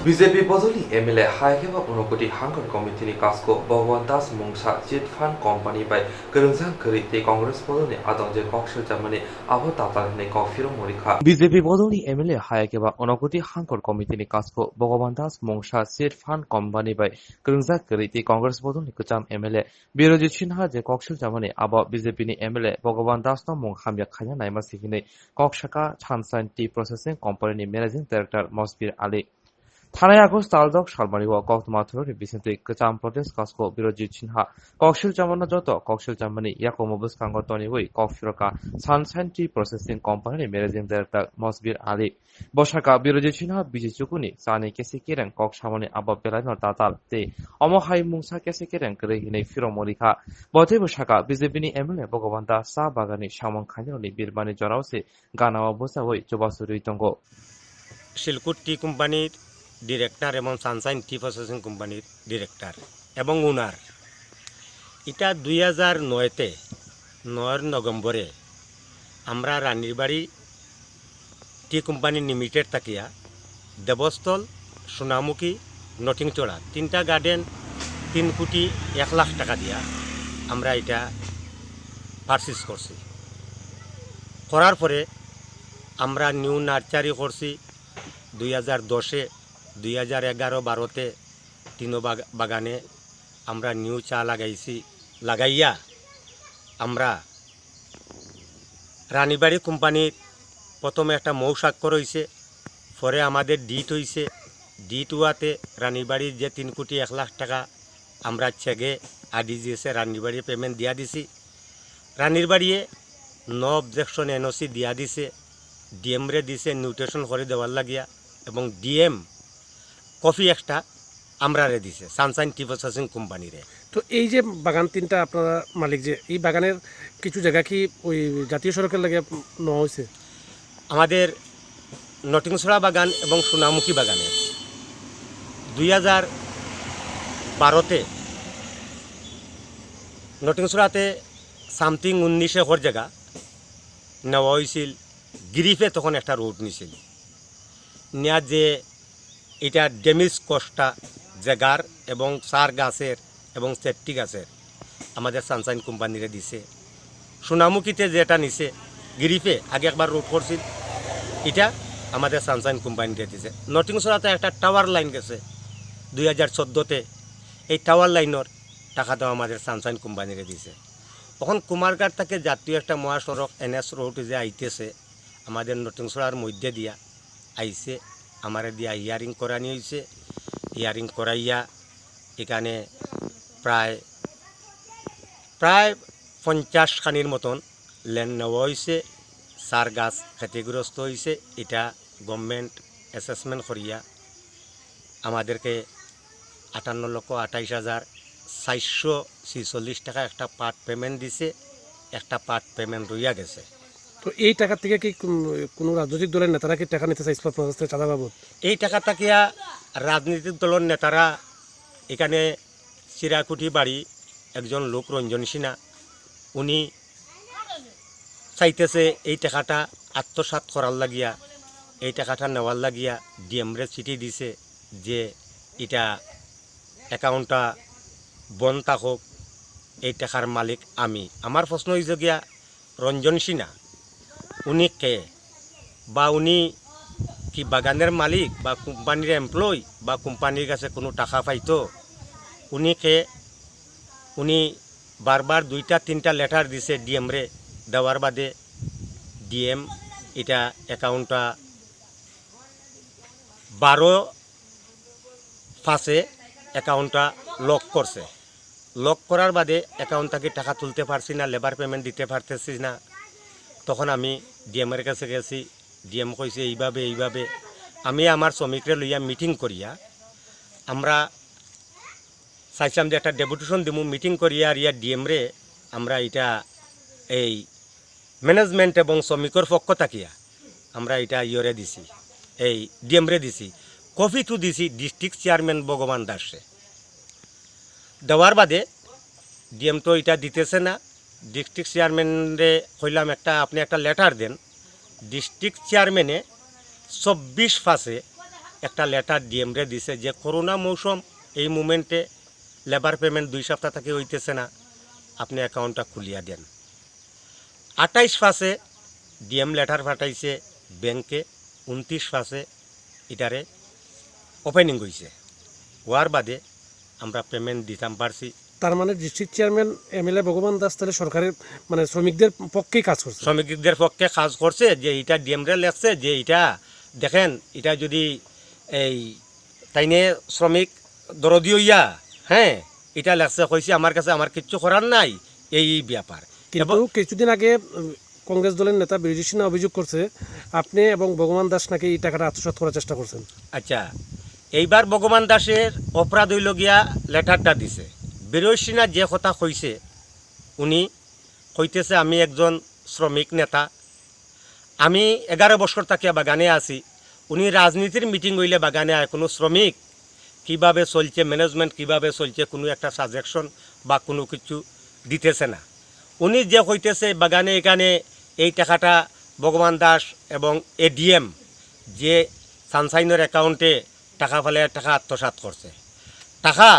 বিজেপি বদলি এমএলএ হাইকেবা উনকোটি হাঙ্কর কমিটিনি কাজকো ভগবান দাস মুংসা চিট ফান্ড কোম্পানি বাই গরংজাং করিতে কংগ্রেস বদলি আদংজে কক্সল জামানি আবো তাতালনে কফিরো মরিখা বিজেপি বদলি এমএলএ হাইকেবা উনকোটি হাঙ্কর কমিটিনি কাজকো ভগবান দাস মুংসা চিট ফান্ড কোম্পানি বাই গরংজাং করিতে কংগ্রেস বদলি কুচাম এমএলএ বিরোধী চিনহা যে কক্সল জামানি আবো বিজেপিনি এমএলএ ভগবান দাস ন মুং হামিয়া খাইনা নাইমা সিকিনে কক্সাকা ছানসাইন টি processing কোম্পানিনি managing director Mosbir Ali থানায় আগস্ট তালদক সালমারিও কোক্তমা থরি বিসেন্তে কচাম প্রদেশ কাসকো বিরোধী চিনহা কক্সল জামানা যত কক্সল জামানি ইয়াকোমবস কাঙ্গতনি ওই কফিরকা sunshine tea processing company managing director Mosbir Ali বসাকা বিরোধী চিনহা বিজি চুকুনি সানি কেসি কেরেং কক সামনে আবা বেলাইন তাতাল তে অমহাই মুংসা কেসি কেরেং করে হিনে ফিরমরিখা বথে বসাকা বিজেপিনি এমএলএ ভগবান দাস সা বাগানি সামং খাইনি বীরবানি জরাওসে গানাওয়া বসা ওই চবাসুরি তঙ্গ শিলকুট টি কোম্পানির ডিরেক্টর এবং সানসাইন টি প্রসেসিং কোম্পানির ডিরেক্টর এবং ওনার এটা 2009-তে 9 নভেম্বরে আমরা রানীরবাড়ি টি কোম্পানি লিমিটেড থাকিয়া দেবস্থল সোনামুখী নটিংচড়া 3টা গার্ডেন 3 কোটি 1 লাখ টাকা দিয়া আমরা এটা পারচেজ করছি করার পরে আমরা নিউ নার্সারি করছি 2010-এ 2011-12-তে 3 বাগানে আমরা নিউ চা লাগাইছি লাগাইয়া আমরা রানীবাড়ি কোম্পানির প্রথমে একটা মৌ স্বাক্ষর হয়েছে পরে আমাদের ডিট হয়েছে ডিট হওয়াতে রানীবাড়ির যে 3 কোটি 1 লাখ টাকা আমরা চেকে আরডিজিএসে রানীবাড়ি পেমেন্ট দিয়া দিছি রানীবাড়িয়ে নো অবজেকশন এনওসি দিয়া দিছে ডিএমরে দিছে নিউট্রেশন করে দেওয়ার লাগিয়া এবং ডিএম কফি একটা আমরা রে দিছে সানসাইন টি প্রসেসিং কোম্পানিরে তো এই যে বাগান 3টা আপনারা মালিক যে এই বাগানের কিছু জায়গা কি ওই জাতীয় সড়কের লাগে নেওয়া হয়েছে আমাদের নটিংছড়া বাগান এবং সোনামুখী বাগানে 2012-তে নটিংছড়াতে সামথিং 19 একর জায়গা নেওয়া হয়েছিল গিরিফে তখন একটা রোড নিছিল নেওয়া যে এটা ড্যামেজ কস্টটা জায়গার এবং সার গাছের এবং সেফটি গাছের আমাদের সানসাইন কোম্পানিরে দিছে সোনামুখীতে যেটা নিছে গিরিফে আগে একবার রোড করছিল এটা আমাদের সানসাইন কোম্পানিরে দিছে নটিংছড়াতে একটা টাওয়ার লাইন গেছে 2014-তে এই টাওয়ার লাইনের টাকা তো আমাদের সানসাইন কোম্পানিরে দিছে তখন কুমারঘাট থেকে জাতীয় একটা মহাসড়ক এনএস রোড যে আইতেছে আমাদের নটিংছড়ার মধ্যে দিয়া আইছে আমার দিয়া হিয়ারিং করানি হয়েছে হিয়ারিং করাইয়া এখানে প্রায় 50 খানির মতন ল্যান্ড নেওয়া হয়েছে সার গাছ ক্ষতিগ্রস্ত হয়েছে এটা গভর্নমেন্ট অ্যাসেসমেন্ট করিয়া আমাদেরকে 58,28,446 টাকা একটা পার্ট পেমেন্ট দিছে, একটা পার্ট পেমেন্ট রইয়া গেছে। তো এই টাকা থেকে কি কোনো রাজনৈতিক দলের নেতারা কি টাকা নিতে চাইছে আপনার কাছ থেকে চাঁদা বাবদ? এই টাকা থাকিয়া রাজনৈতিক দলের নেতারা এখানে চিরাকুটি বাড়ি একজন লোক রঞ্জন সিনহা উনি চাইতেছে এই টাকাটা আত্মসাৎ করার লাগিয়া, এই টাকাটা নেওয়ার লাগিয়া ডিএমরে চিঠি দিছে যে এটা অ্যাকাউন্টটা বন্ধ থাকুক, এই টাকার মালিক আমি। আমার প্রশ্ন হয়েছে গিয়া রঞ্জন সিনহা উনি কে, বা উনি কি বাগানের মালিক বা কোম্পানির এমপ্লয় বা কোম্পানির কাছে কোনো টাকা পাইতো? উনি কে? উনি বারবার 2-3টা লেটার দিছে ডিএমরে, দেওয়ার বাদে ডিএম এটা অ্যাকাউন্টটা 12/5 অ্যাকাউন্টটা লক করছে। লক করার বাদে অ্যাকাউন্ট থেকে টাকা তুলতে পারছি না, লেবার পেমেন্ট দিতে পারতেছি না। তখন আমি ডিএমের কাছে গেছি, ডিএম কইছে এইভাবে। আমি আমার শ্রমিকরে লইয়া মিটিং করিয়া আমরা চাইছিলাম যে একটা ডেপুটেশন দিব, মিটিং করিয়া আর ইয়া ডিএমরে আমরা এটা এই ম্যানেজমেন্ট এবং শ্রমিকর পক্ষ থাকিয়া আমরা এটা ইয়রে দিছি, এই ডিএমরে দিছি, কপিটু দিছি ডিস্ট্রিক্ট চেয়ারম্যান ভগবান দাসে। দেওয়ার বাদে ডিএম তো এটা দিতেছে না, ডিস্ট্রিক্ট চেয়ারম্যানরে কইলাম আপনি একটা লেটার দেন। ডিস্ট্রিক্ট চেয়ারম্যানে 24/5 একটা লেটার ডিএমরে দিছে যে করোনা মৌসুম, এই মুমেন্টে লেবার পেমেন্ট 2 সপ্তাহ থেকে হইতেছে না, আপনি অ্যাকাউন্টটা খুলিয়া দেন। 28/5 ডিএম লেটার পাঠাইছে ব্যাংকে, 29/5 এটারে ওপেনিং হয়েছে। হওয়ার বাদে আমরা পেমেন্ট দিতাম পারছি। তার মানে district chairman MLA Bhagwan Das তাহলে সরকারের মানে শ্রমিকদের পক্ষেই কাজ করছে, শ্রমিকদের পক্ষে কাজ করছে। যে এটা ডিএমরে লেখছে যে এটা দেখেন, এটা যদি এই তাইনে শ্রমিক দরদি হইয়া হ্যাঁ এটা লেখছে, কইছে আমার কাছে আমার কিচ্ছু করার নাই, এই ব্যাপার। কিন্তু কিছুদিন আগে কংগ্রেস দলের নেতা বিরোধী সিনহা অভিযোগ করছে আপনি এবং ভগবান দাস নাকি এই টাকাটা আত্মসাৎ করার চেষ্টা করছেন। আচ্ছা, এইবার ভগবান দাসের অপরাধ হইল গিয়া লেটারটা দিছে। বিরোধী সিনহা যে কথা কইছে, উনি কইতেছে আমি একজন শ্রমিক নেতা, আমি 11 বছর থাকিয়া বাগানে আছি। উনি রাজনীতির মিটিং হইলে বাগানে আয়, কোনো শ্রমিক কিভাবে চলছে, ম্যানেজমেন্ট কিভাবে চলছে, কোনো একটা সাজেশন বা কোনো কিছু দিতেছে না। উনি যে কইতেছে বাগানে এখানে এই টাকাটা ভগবান দাস এবং এডিএম যে সানসাইনের অ্যাকাউন্টে টাকা ফেলে টাকা আত্মসাৎ করছে। টাকা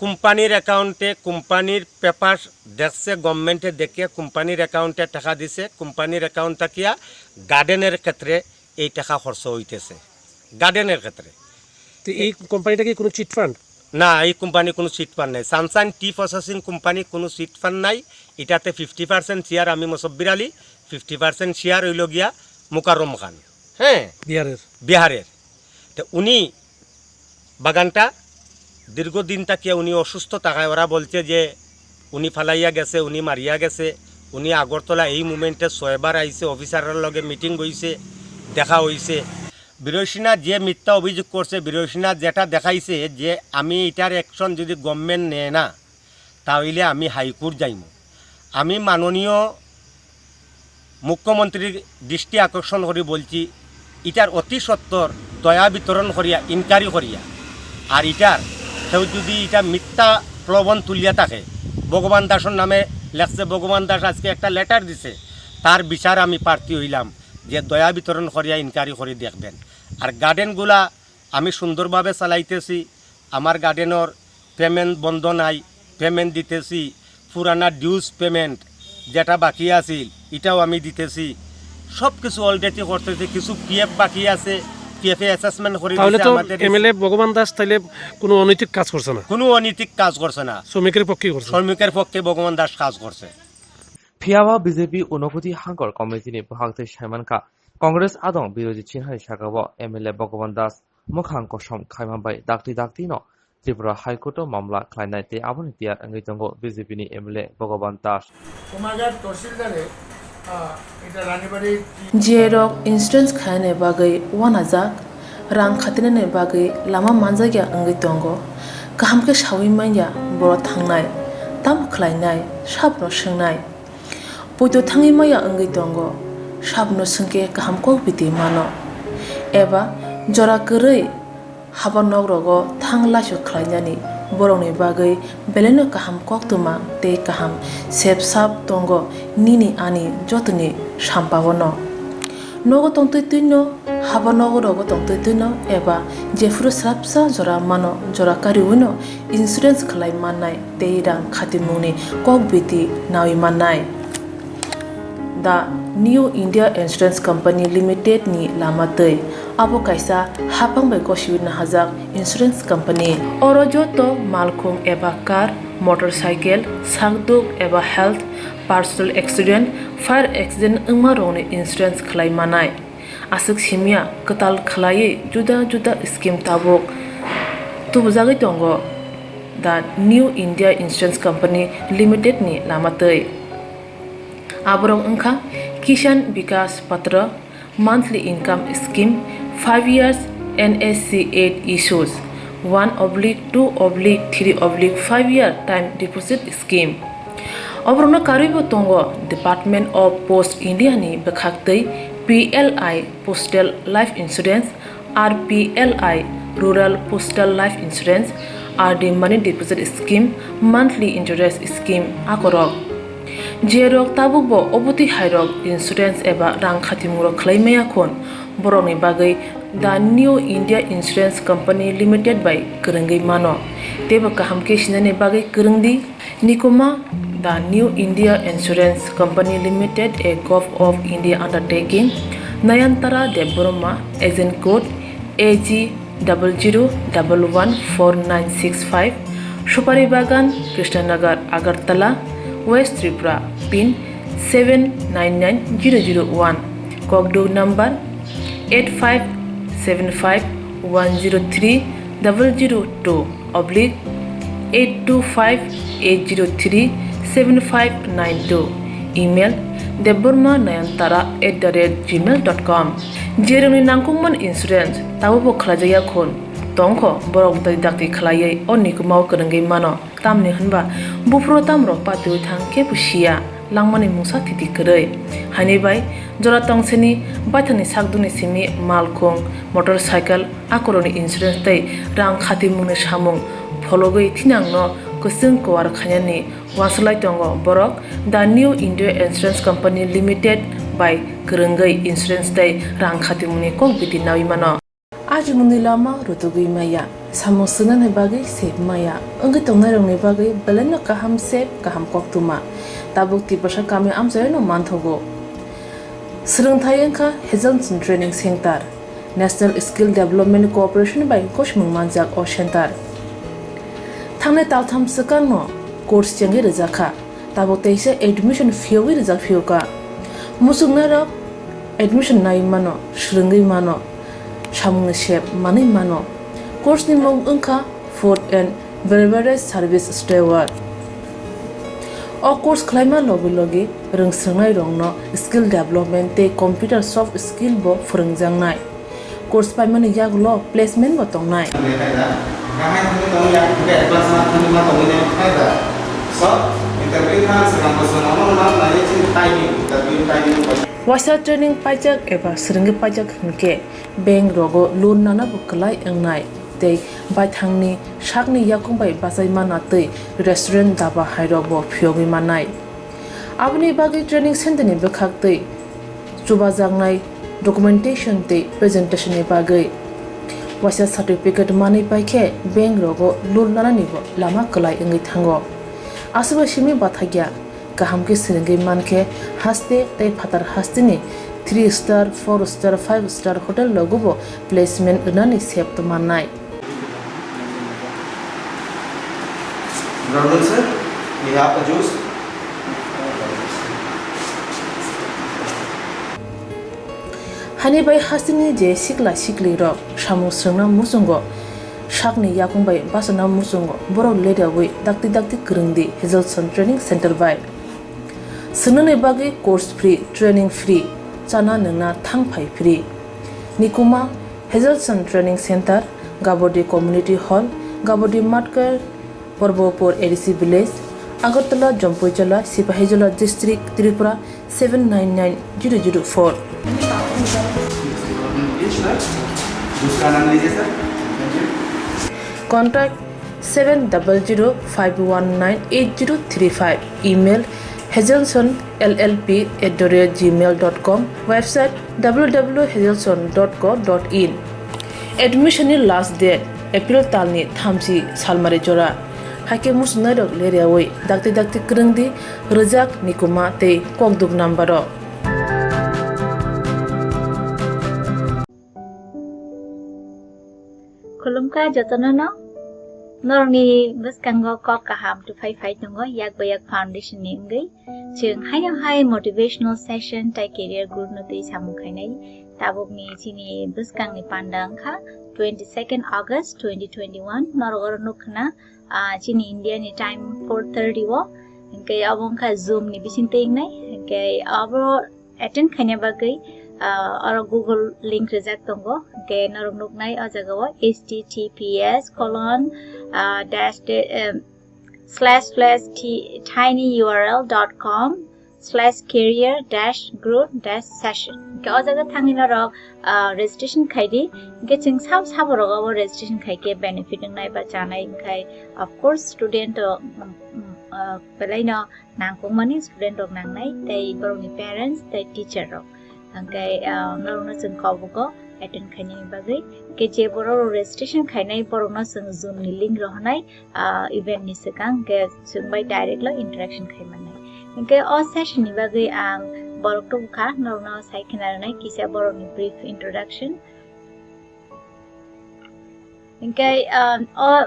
কোম্পানির অ্যাকাউন্টে, কোম্পানির পেপার দেখছে, গভর্নমেন্টে দেখে কোম্পানির অ্যাকাউন্টে টাকা দিছে। কোম্পানির অ্যাকাউন্ট থাকিয়া গার্ডেনের ক্ষেত্রে এই টাকা খরচ হইতেছে, গার্ডেনের ক্ষেত্রে। তো এই কোম্পানিটা কি কোনো চিট ফান্ড? না, এই কোম্পানি কোনো সিট ফান্ড নাই। সানসাইন টি প্রসেসিং কোম্পানি কোনো সিট ফান্ড নাই। এটাতে 50% শেয়ার আমি মুসব্বির আলী, 50% শেয়ার হইল গিয়া মুকাররম খান, হ্যাঁ বিহারের। তো উনি বাগানটা দীর্ঘদিন থাকিয়া উনি অসুস্থ থাকায় ওরা বলছে যে উনি ফালাইয়া গেছে, উনি মারিয়া গেছে। উনি আগরতলা এই মুমেন্টে 6 বার আইছে, অফিসারের লগে মিটিং হয়েছে, দেখা হয়েছে। বিরোধী সিনহা যে মিথ্যা অভিযোগ করছে, বিরোধী সিনহা যেটা দেখাইছে যে আমি এটার অ্যাকশন যদি গভর্নমেন্ট নেয় না তাহলে আমি হাইকোর্ট যাইম। আমি মাননীয় মুখ্যমন্ত্রীর দৃষ্টি আকর্ষণ করে বলছি, এটার অতি সত্বর দয়া বিতরণ করিয়া ইনকোয়ারি করিয়া, আর এটার কেউ যদি এটা মিথ্যা প্রলোভন তুলিয়া থাকে, ভগবান দাসের নামে লেখছে, ভগবান দাস আজকে একটা লেটার দিছে, তার বিচার আমি প্রার্থী হইলাম যে দয়া বিতরণ করিয়া ইনকোয়ারি করে দেখবেন। আর গার্ডেনগুলা আমি সুন্দরভাবে চালাইতেছি, আমার গার্ডেনের পেমেন্ট বন্ধ নাই, পেমেন্ট দিতেছি। পুরানা ডিউজ পেমেন্ট যেটা বাকি আছিল এটাও আমি দিতেছি, সব কিছু অলরেডি করতেছি। কিছু পিএফ বাকি আছে, পিএফে অ্যাসেসমেন্ট করে দিতে আমাদের। এমএলএ ভগবান দাস তাইলে কোনো অনৈতিক কাজ করছে না? কোনো অনৈতিক কাজ করছে না, শ্রমিকের পক্ষে করছে, শ্রমিকের পক্ষে ভগবান দাস কাজ করছে। 피아와 비제피 운호구디 한걸 거미진이 부학대 샤만카 কংগ্রেস আদং বিরোধী চিহ্ন শাখাব এমএলএ ভগবান দাস মুখাঙ্ক সম খাইমাবাই দাক্তি ন ত্রিপুরা হাইকোর্ট মামলা খাইনাইতে আবনি তিয়ার আঙ্গিতঙ্গ বিজেপিনি এমএলএ ভগবান দাস কুমারঘাট তহসিলদারে Jerok insurance khane bagai wanajak rang khatinane bagai lama manjagya angai tongo kaham ke shawi manya boro thangnai tam khlainai sabno swngnai poito thangi maya angai tongo sabno sungke kaham ko biti mano eba jora korei habanok rogo thanglaisho khlainani borongni bagai beleno kaham koktwma tei kaham sepsap tongo nini ani jotoni sampabono nogo tongtoi tuino habanogo rogo tongtoi tuino eba jefuru srapsa jora mano jora kariuno insurance khlai mannai tei rang khatimungni kokbiti nawi mannai The New India Insurance Company Limited ni lamatei abo kaisa hapang bai goshiwina hajak insurance company oro joto malkhung eba car motorcycle sakduk eba health personal accident fire accident ungma rongni insurance khlai manai asuk simia katal khlai juda juda scheme tabuk tubujagi tongo The New India Insurance Company Limited ni lamatei aborong ungkha Kishan Vikas Patra monthly income scheme 5 years NSC 8 issues 1/2/3/5 year time deposit scheme obrona karibo tongo Department of Post India ni bekhaktei PLI Postal Life Insurance RPLI Rural Postal Life Insurance RD Money Deposit Scheme monthly interest scheme akorok Jerok tabukbo obuti hairok insurance eba rang khatimuro khlaimaya khon boroni bagai The New India Insurance Company Limited by Kurungai Mano teba kaham ke sinane bagai kurungdi nikoma The New India Insurance Company Limited a Gov of India undertaking Nayantara Deboroma agent code AG 00114965 Supari Bagan Krishnanagar Agartala West Tripura pin 799001 Kokdo number 8575102/825-803-7592 email debormanayantara@gmail.com jeroni nangkungman insurance tabubo khlajaya khon tongkho borok dai dakti khlaiei onikmau kurungai mano tamni hunba bufro tamro patui thangke pusia langmani musa thiti korei hani bai jora tongseni bathani sakduni simi malkhung motorcycle akoroni insurance tei rang khatimungni samung phologoi thinangno kusung kwar khanyani waslai tongo borok The New India Insurance Company Limited by kurungai insurance tei rang khatimungni kokbiti nawi mano ajumuni lama rutugui maya samusuna ne bagai sep maya anggi tongnai rongni bagai beleno kaham sep kaham koktwma tabuk ti pasha kami amjai no manthogo Swrangchati Kokborok Health Training Center National Skill Development Corporation by koshmung manjak o center thangnai taltham sakano course chengi rijaka tabuk teise admission fee rijak fioka musungna rok admission nai mano swrungai mano samung shep manai mano course ni mong ungkha food and beverage service steward o course khlaima logi rungsrangnai rongno skill development te computer soft skill bo phurungjangnai course paimani yaglo placement bo tongnai Wasa training pajak eba swrungai pajak hunke bank rogo loan nana buklai engnai tei baithangni sakni yakungbai basai mana tei restaurant daba hairobo phiogi manai abni bagi training center ni bekhak tei chubajangnai documentation tei presentation ni bagai wasa certificate mani paikhe bank rogo loan nana ni bo lama klai engai thango asuba simi bathagya kaham ke swrungai manke haste tei phatar hastini 3 star 4 star 5 star hotel logobo placement unani sep to manai Brother sir, we have a juice. hani bai hasini je sikla sikli rok samu srungna musungo sakni yakungbai basana musungo borok leda wi dakti kurungdi Health Training Center by Senene bagi course free, training free, chana nengna thangpai free. Nikuma Hazelson Training Center, Gabodi Community Hall, Gabodi Matkar, Porbopur ADC Village, Agartala, Jompoijola, Sipahijola District, Tripura 799004. Contact 700-519-8035. Email hazelsonllp@gmail.com. Website www.hazelson.co.in. Admission last date April talni thamsi salmare jora. Hake musnadok leriawai dakti kerengdi rejak nikuma te kokduk nambaro. Kulumka jotono Norni buskango ko kaham to fight tungo yak bayak foundation ni ngai chung high motivational session tai career group no te samu khainai tabuk ni chini buskang ni pandang kha 22nd August 2021 norgor nukna chini India ni time 4:30 wo ngai abong kha zoom ni bisin te ngai ngai abo attend khane bagai or Google link reject tongo ke narung nuk nai ajagawa https://tinyurl.com/career-group-session ke ajaga thangi narok registration khaidi ke ching saborog registration khaike benefit nai ba chanai khai of course student pelaina nangkong mani student rok nangnai tai boroni parents tai teacher rok angkai naruna sung kabugo attend khaini bagai ke je boro registration khainai borona sung zoom ni link rohnai event ni sekang ke sung by direct la interaction khaimanai angkai all session ni bagai ang borok to kha naruna sai khinarnai kisa boroni brief introduction angkai all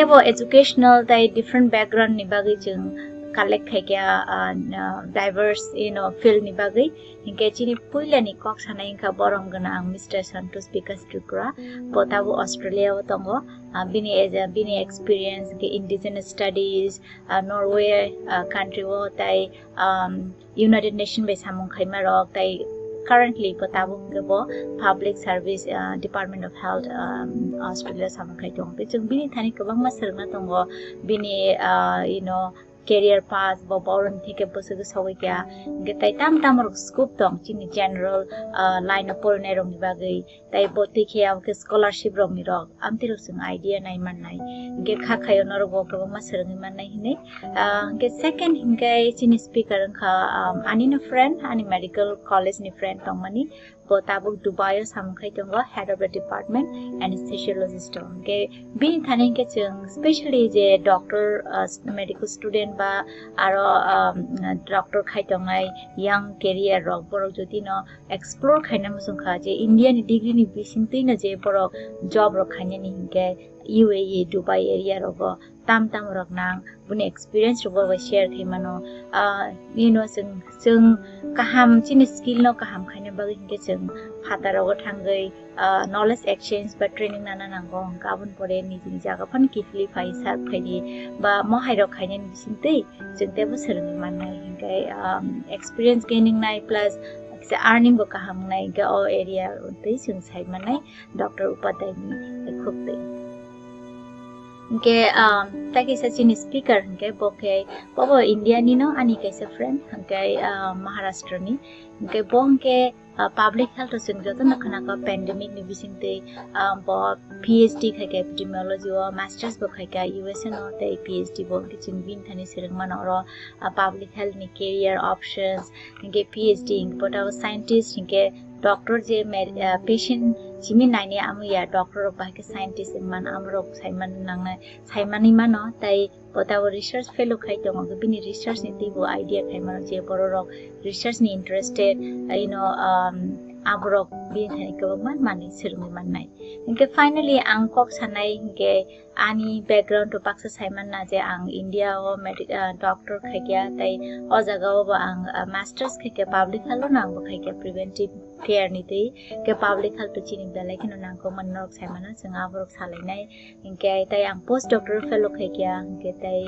tebo educational tai different background ni bagai chung collect khaikya diverse field ni bagai inke chini puila ni kok sana inka borom gana Mr. Santos Bikas Tripura potabu Australia watongo bini experience ke indigenous studies Norway country wo tai United Nations be samung khaima rok tai currently potabu ngebo public service Department of Health Australia samung khai tong pe chung bini thani kabang ma serna tongo bini career path bo boron thike bosugu sawikya getai tam scope tong chini general line of polne rong bagai tai boti khia ke scholarship rong ni rok amtiro sung idea nai man nai ge kha khayo nor go ko ma serang man nai hine ge second hingai chini speaker kha anina friend ani medical college ni friend tong mani botabuk Dubai samkhai tong head of the department anesthesiologist tong ge bin thaning ke chung especially je doctor medical student ba aro doctor khai tongai young career rok borok jodi no explore khaina musung kha je Indian degree ni bisinti na je borok job rok khaina ni hinge UAE Dubai area rok tam rok nang bune experience rok ba share khimano sung kaham chini skill no kaham khaina ba hinge chung phata rok thangai knowledge exchange ba training nana nango gabon pore ni jini jaga phan kifli phai sar phaidi ba mo hairo khaina ni bisinti jengte bo serang manai hingai experience gaining nai plus earning bo kaham nai ga o area untai sung sai manai Dr. Upadai ni khukte ke taki sa chini speaker ke boke bobo India ni no ani kaisa friend ke Maharashtra ni ke bong ke public health sung joto na khana ka pandemic ni bisingte bo PhD khai ke epidemiology or masters bo khai ka US no te PhD bo ke chung bin thani serang manoro public health ni career options ke PhD bota scientist ke doctor je patient chimi naini amu ya doctor ba ke scientist man amro saiman nang saimani mano tai bota research fellow khai tong go bini research ni tibo idea khai man je borok research ni interested abrok bin thani ko man mani sermi man nai इनके finally आं कक सानाय इनके आनी background तो पाक्सा Simon ना जे आं India ओ doctor खाइया तै ओ जगह ओ आं मास्टर्स खाइया पब्लिक हेल्थ ना आं खाइया प्रिवेंटिव केयर नि तै के पब्लिक हेल्थ तो चिनि बेलाय खिनो नांगौ मननक साइमन जों आबरक सालायनाय इनके तै आं पोस्ट डॉक्टर फेलो खाइया इनके तै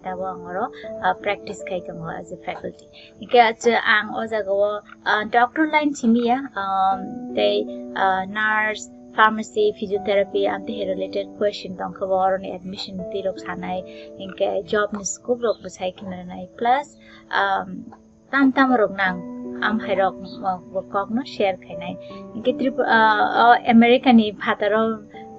दाबो आंरो प्रैक्टिस खाइया एज ए फैकल्टी इनके आं ओ जगह डॉक्टर लाइन सिमिया तै nurse pharmacy, physiotherapy, and the related question don't cover on admission tirok sanai inke job ni scope rok besai kinanai plus tam rok nang am hairok kok no share khainai inke America ni bhataro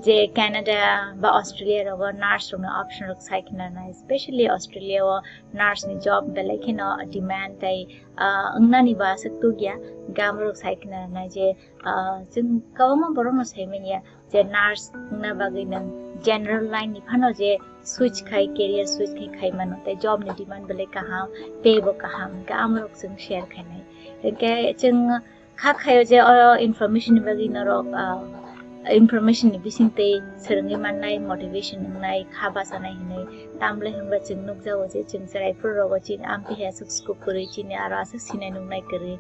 je Canada ba Australia ro nurse ro option rok sai kinanai especially Australia o nurse ni job belai kino demand tai angna ni ba saktu gya gamrok sai kinanai je जों गावमा बरनो साइमेनिया जे nurse ना बागै नों general line नि फानो जे switch खाइ career switch खाइ मानो ते जॉब नि डिमांड बेले कहा पेबो कहा गामरक जों शेयर खाइनाय के जों खाखायो जे इनफॉरमेशन बागै नरो इनफॉरमेशन नि बिसिंते सोरंगि माननाय मोटिवेशन नंनाय खाबा जानाय हिनै तामले होनबा जों नुक जावो जे जों सरायफोर रगो चिन आमपि हे सुक पुरै चिन आरो आसो सिनाय नुनाय करे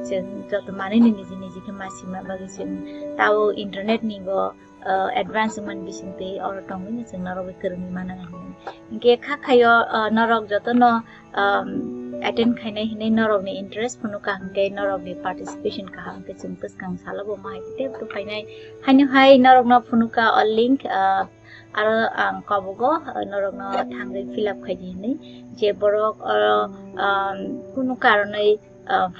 जों जत माने निजि निजि के मासिमा बागै जों ताव इंटरनेट निबो एडवांस मन बिसिंते और टंगनि जों नरो बेकरनि माना हिनै के खाखायो नरक जत न अटेंड खाइनाय हिनै नरकनि इंटरेस्ट फुनु काहंके नरकनि पार्टिसिपेशन काहंके जों पसकां सालाबो माहायते तो फाइनाय हायनो हाय नरकना फुनुका अ लिंक आरो आं कबगो नरकना थांगै फिलअप खाइदि हिनै जे बरक कुनु कारनै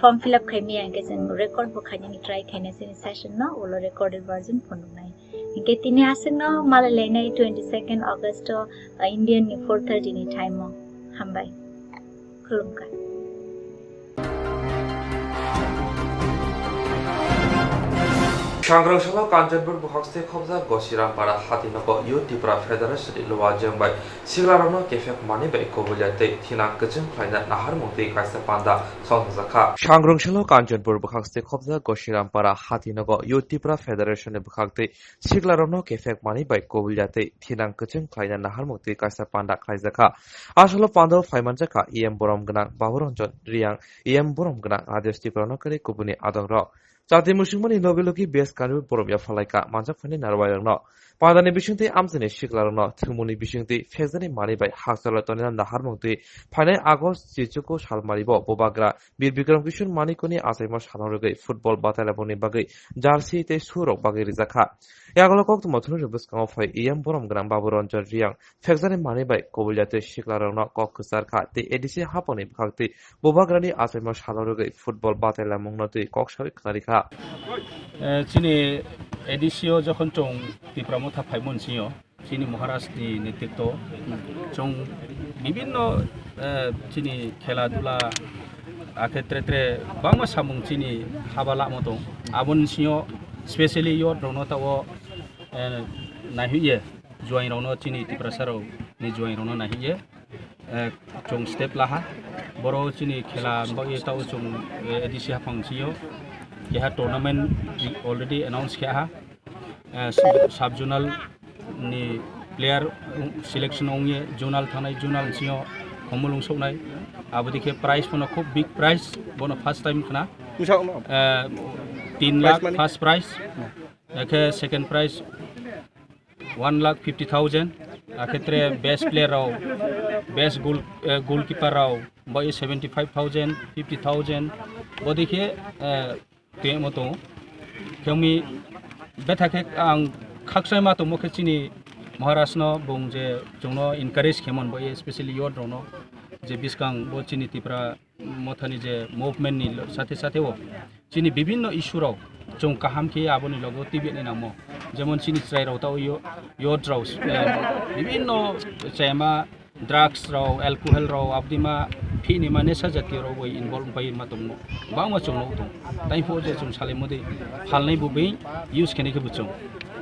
फॉर्म फिलअप खाइमी आंके जों रेकॉर्ड बखाइनि ट्राई खाइने जोंनि सेशन न ओलो रेकॉर्डेड वर्जन फुनुनाय इनके तिनि आसन मालायलायनाय 22 अगस्त इंडियन 4:30 नि टाइम हामबाय खुलुमबाय सांग्रांशाला कांचनपुर बुहाक्सते खबजा गसिरामपारा हातिनको यु त्रिपुरा फेडरेशन लवा जोंबाय सिगलारनो केफेक मानि बाय कोबुलाते थिना गजों फाइना नाहार मुक्ति कायसा पांदा संसखा सांग्रांशाला कांचनपुर बुहाक्सते खबजा गसिरामपारा हातिनको यु त्रिपुरा फेडरेशन बुहाक्ते सिगलारनो केफेक मानि बाय कोबुलाते थिना गजों फाइना नाहार मुक्ति कायसा पांदा खायजाखा आसलो पांदो फाइमानजाखा इएम बरम गना बाबुरंजन रियां इएम बरम गना आदेश त्रिपुरानो करे कुबुनि आदग्र जाति मुसुमनि लगे बेस कानु बरम फलायका मानजाफोरनि नारवायरनो पादानि बिसिंति आमजनि सिगलारनो थुमुनि बिसिंति फेजनि मानिबाय हाक्सलतनि नाहार मुक्ति फाइनाय आगस्ट जिजुको सालमारिबो बोबाग्रा बीर बिक्रम किशोर मानिकनि आसाइमो सानरगै फुटबल बातायलाबनि बागै जार्सी ते सुरक बागै रिजाखा यागल कोक्तुमा थुनु रुबसकाव फाय इएम बरम ग्राम बाबुरंजन रियां फेजनि मानिबाय कोबुलाते सिगलारनो ककसारखा ते एडिसि हापनि भागति बोबाग्रानि आसाइमो सानरगै फुटबल बातायलामुंनति ककसावि खनारिखा चिनी एडिसियो जखन चों त्रिपुरामथा फाइमनसियो चिनी महाराष्ट्रनि नेतृत्व चों विभिन्न चिनी खेला दुला आखेत्रे बांमा सामुं चिनी हाबाला मतो आबनसियो स्पेशली यो रनताव नाहिये जॉइन रनो चिनी त्रिपुरासाराव नि जॉइन रनो नाहिये चों स्टेप लाहा बरो चिनी खेला बागै ताव चों एडिसि हाफांसियो यह टूर्नामेंट ऑलरेडी अनाउंस किया है सब जोनल नि प्लेयर सिलेक्शन होंगे जोनल थानाय जोनल सिंह हमलुंग सौनाय अब देखिए प्राइस बनो खूब बिग प्राइस बनो फर्स्ट टाइम खना 3 लाख फर्स्ट प्राइस एके सेकंड प्राइस 1,50,000 आखेत्रे बेस्ट प्लेयर राव बेस्ट गोलकीपर राव बाय 75,000 50,000 वो देखिए ते मतो केमी बेथाके आं खाक्साय मातो मखे चिनी महाराष्ट्र बुं जे जोंनो encourage Kheman by specially your रोनो जे बिस्कां बो चिनी तिप्रा मथानि जे मुभमेन्ट नि साथे साथे वो चिनी विभिन्न इशू राव जों काहाम के आबोनि लगो टिबेनि नामो जेमन चिनी ट्राइ रावता यो ड्राउस विभिन्न चेमा ड्रग्स राव एल्कोहल राव आबदिमा फिनि माने साजाति राव बै इनभल्व बाय मातम बांमा चोंनो दं ताइफो जे जों साले मदे फालनाय बुबै यूज केने के बुचों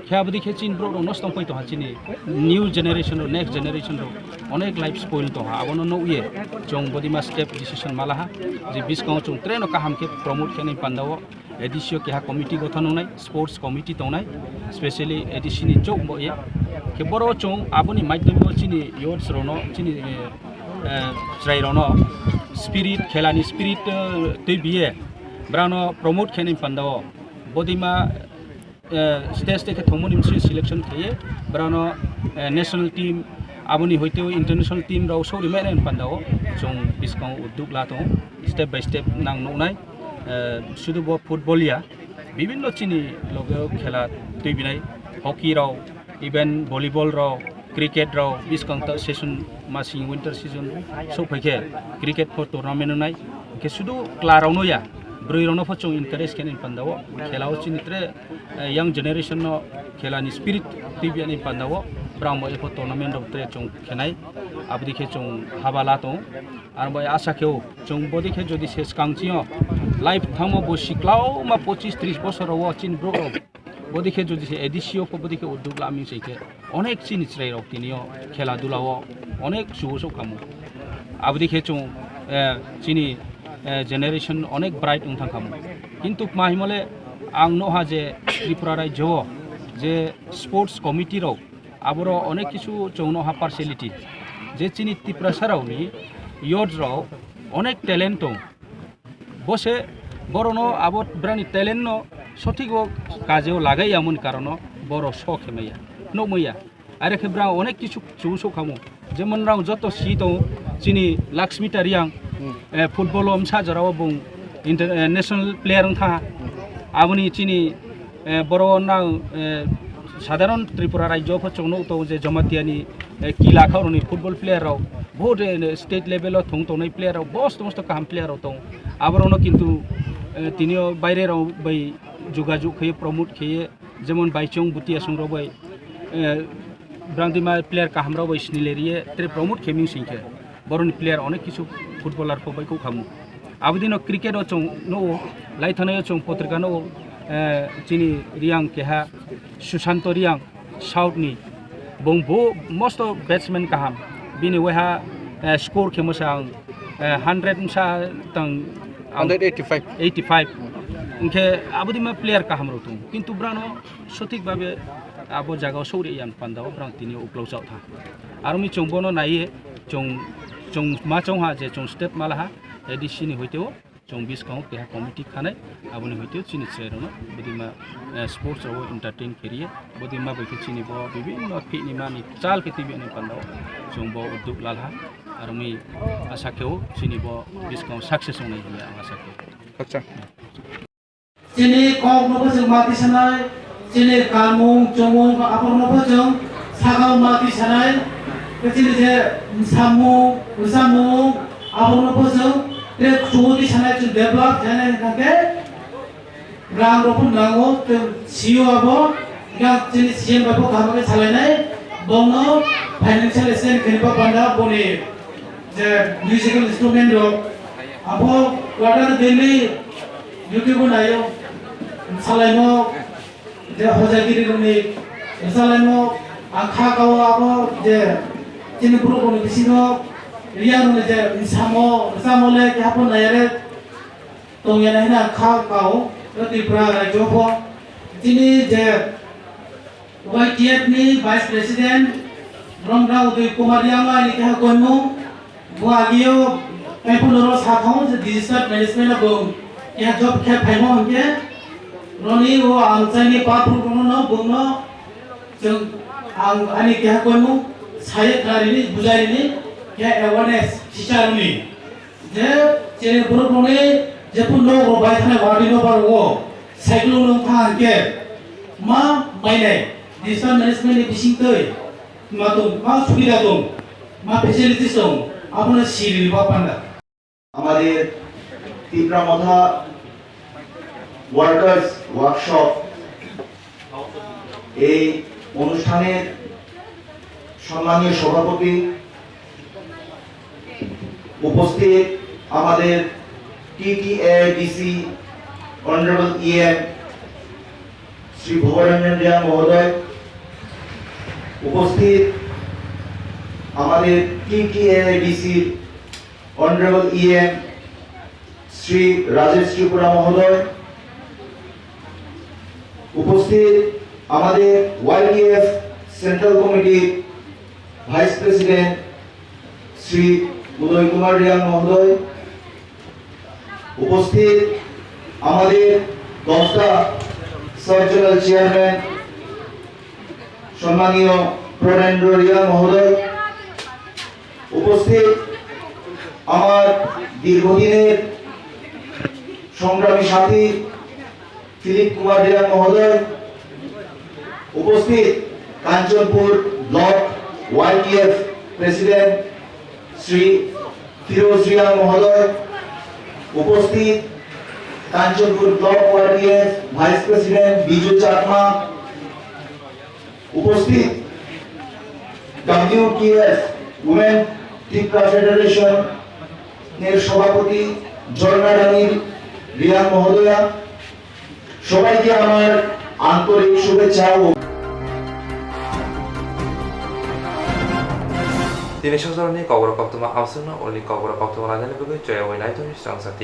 খেয়াবদি খে চিন ব্রো নষ্ট পই তো চিনি নিউ জেনারেশন নেক্সট জেনারেশন অনেক লাইফ স্পইল তো আবনো নো ইয়ে চং বদিমা স্টেপ ডিসিশন মালাহা যে বিসকাও চং ট্রেন কাহাম কে প্রমোট খেনে পান্দাও এডিসিও কেহা কমিটি গঠন নাই স্পোর্টস কমিটি তো নাই স্পেশালি এডিসিনি চৌ বয়ে কে বড় চং আবনি মাধ্যম চিনি ইয়র্স রনো চিনি চ্রাইরনো স্পিরিট খেলানি স্পিরিট তৈ বিয়ে ব্রানো প্রমোট খেনে পান্দাও বদিমা स्टेज থেকে থমনি মিছি সিলেকশন খেয়ে ব্রানো ন্যাশনাল টিম আবনি হইতেও ইন্টারন্যাশনাল টিম রাও সৌরি মেন পান্দাও জং বিসকাও উদ্যোগ লাতো স্টেপ বাই স্টেপ নাং ননাই শুধু ফুটবলিয়া বিভিন্ন চিনি লগে খেলা তৈবিনাই হকি রাও ইভেন ভলিবল রাও ক্রিকেট রাও বিসকাও সেশন মাসি উইন্টার সিজন সৌফাইকে ক্রিকেট ফর টুর্नामेन्ट নাই কে শুধু ক্লারাও নয়া ब्रै रौनो फचों इनकारेज केन पांदावो खेलाओ चिनित्रे यंग जनरेशन नो खेलानि स्पिरिट टीबीआनि पांदावो ब्रांबो एफो टूर्नामेंट ऑफ ट्रे चों खेनाय आबदि खे चों हाबाला तो आर बय आशा खेओ चों बदि खे जदि सेस कांचियो लाइफ थामो बो सिक्लाओ मा 25 30 बছरও चिन ब्रो बदि खे जदि से एडिसियो को बदि खे उद्योग लामी सैखे अनेक चिनि च्राय रौ तिनियो खेला दुलाओ अनेक सुबो खामो आबदि खे चों चिनि जेनेरेशन अनेक ब्राइट उन थांखामो किन्तु माहिमले आं नहा जे त्रिपुरा राज्य जे स्पोर्ट्स कमिटी राव आबरो अनेक किछु चौनहा पार्शियलिटी जे चिनि त्रिपुरा सारावनि इयर्स राव अनेक टैलेंट दं बसे बरनो आबो ब्रानि टैलेंट नो सठिक काजेव लागायामोन कारण बर स खेमैया नमैया आरो खेब्रा अनेक किछु चौसो खामो जेमन राव जत सि दं चिनि लक्ष्मी तारियां फुटबल साजराव बुं नेशनल प्लेयर था आबनी चिनी बर ना साधारण त्रिपुरा राज्य चौनो तो जे जमातियानी किला खावरनि फुटबल प्लेयर बहुत स्टेट लेवल थों तो प्लेयर मस्त मस्त काम प्लेयर तो आबरनो किन्तु तिनियो बायरे राव बै जुगाजुग खेये प्रमोट खेये जेमन बाइचों बुतिया संग्रो बै ब्रांदिमा प्लेयर काहाम राव बै स्निलेरिये त्रे प्रमोट खेमिं सिंखे बरनि प्लेयर अनेक किछु फुटबलार फबायखौ खामो आबदिनो क्रिकेट चों नो लाइथानाय चों पत्रिका नो चिनि रियां केहा सुशांत रियां साउथनि बंबो मोस्ट बैट्समैन काहाम बिनि वेहा स्कोर खेमसा 100 मसा तंग 185 इनके आबदिमा प्लेयर काहाम रतु किन्तु ब्रानो सठिक भाबे आबो जागाव सौरि यान पान्दाव ब्रां तिनि उक्लाउसाव था आरमि चोंबोनो नाये चों चों मा चोंहा जे चों स्टेप मालाहा एडिसिनि होइतेओ चों बिसकाउ केहा कमिटि खानाय आबनि होइतेओ चिनि सेरनो बदिमा स्पोर्ट्स रो एंटरटेन करिए बदिमा बैखे चिनि बो विभिन्न फिनि मानि चाल के टीवी ने पान्दाव चों बो उद्योग लालहा आरमि आशा खेओ चिनि बो बिसकाउ सक्सेस होनाय हिया आशा खेओ अच्छा चिनि कोकबो जों माति सानाय चिनि कामुं चोंमुं आपनबो जों सागाव माति सानाय चिनि जे सामु उसामु आपनबो जों रे खुदि सानाय जों डेभलप जानाय थाके रां रखम नांगौ सिओ आबो या चिनि सीएम बाबो खामानि सालायनाय बंनो फाइनान्शियल एसेन खेनबा बान्दा बनि जे म्यूजिकल इंस्ट्रूमेंट रो आबो वाटार दिल्ली यूट्यूब नायो सालायनो जे हजागिरि रोनि सालायनो आखा गाव आबो जे चिनि पुरुखनि बिसिनो रियां जे सामले केहापो नायरे तंगयाना हिना खा गाव त्रिपुरा राज्य फो चिनि जे वाईटीएफ नि वाइस प्रेसिडेंट रंगराव उदय कुमार यामा नि केहा गयमु बुआगियो पैपुनरो साथाव जे डिजास्टार मैनेजमेंट बो केहा जब खे फाइमो हमके रनि वो आमचाइनि पापुरनो बुंनो जों आं आनि केहा गयमु साये खारिनि बुजारिनि के अवेयरनेस सिस्टमनि जे जेने पुरुखनि जे पुनो बाय थानाय वार्डिनो बारगो साइक्लोन थांके मा बायनाय डिजास्टार मैनेजमेंटनि बिसिंतै मा दं मा सुबिदा दं मा फेसिलिटिस दं आपनो सिरि बापान्दा আমাদের তীব্রামথা ওয়ার্কার্স ওয়ার্কশপ এই অনুষ্ঠানের সম্মানীয় সভাপতি উপস্থিত আমাদের TTADC honourable EM Shri Bhubanranjan Riya মহোদয়, উপস্থিত আমাদের TTAIDC honourable EM Shri Rajesh Tripura মহোদয়, উপস্থিত আমাদের YDF সেন্ট্রাল কমিটির ভাইস প্রেসিডেন্ট শ্রী উদয় কুমার রিয়া মহোদয়, উপস্থিত আমাদের দশটা সার্জনাল চেয়ারম্যান সম্মানীয় প্রণেন্দ্র রিয়া মহোদয়, উপস্থিত আমার দীর্ঘদিনের সংগ্রামী সাথী ফিলিপ কুমার রিয়া মহোদয়, উপস্থিত Kanchanpur block YDF president Shri Firoz Riya মহোদয়, উপস্থিত Kanchanpur block YDF vice president Biju Chakma, উপস্থিত WTF উমেন ত্রিপুরা ফেডারেশন এর সভাপতি ঝর্ণা রানী রিয়া মহোদয়া, সবাইকে আমার আন্তরিক শুভেচ্ছা ও Tiene shows ni koktwma amsuna oli koktwma la nele bugu joya wai nai to ni Swrangchati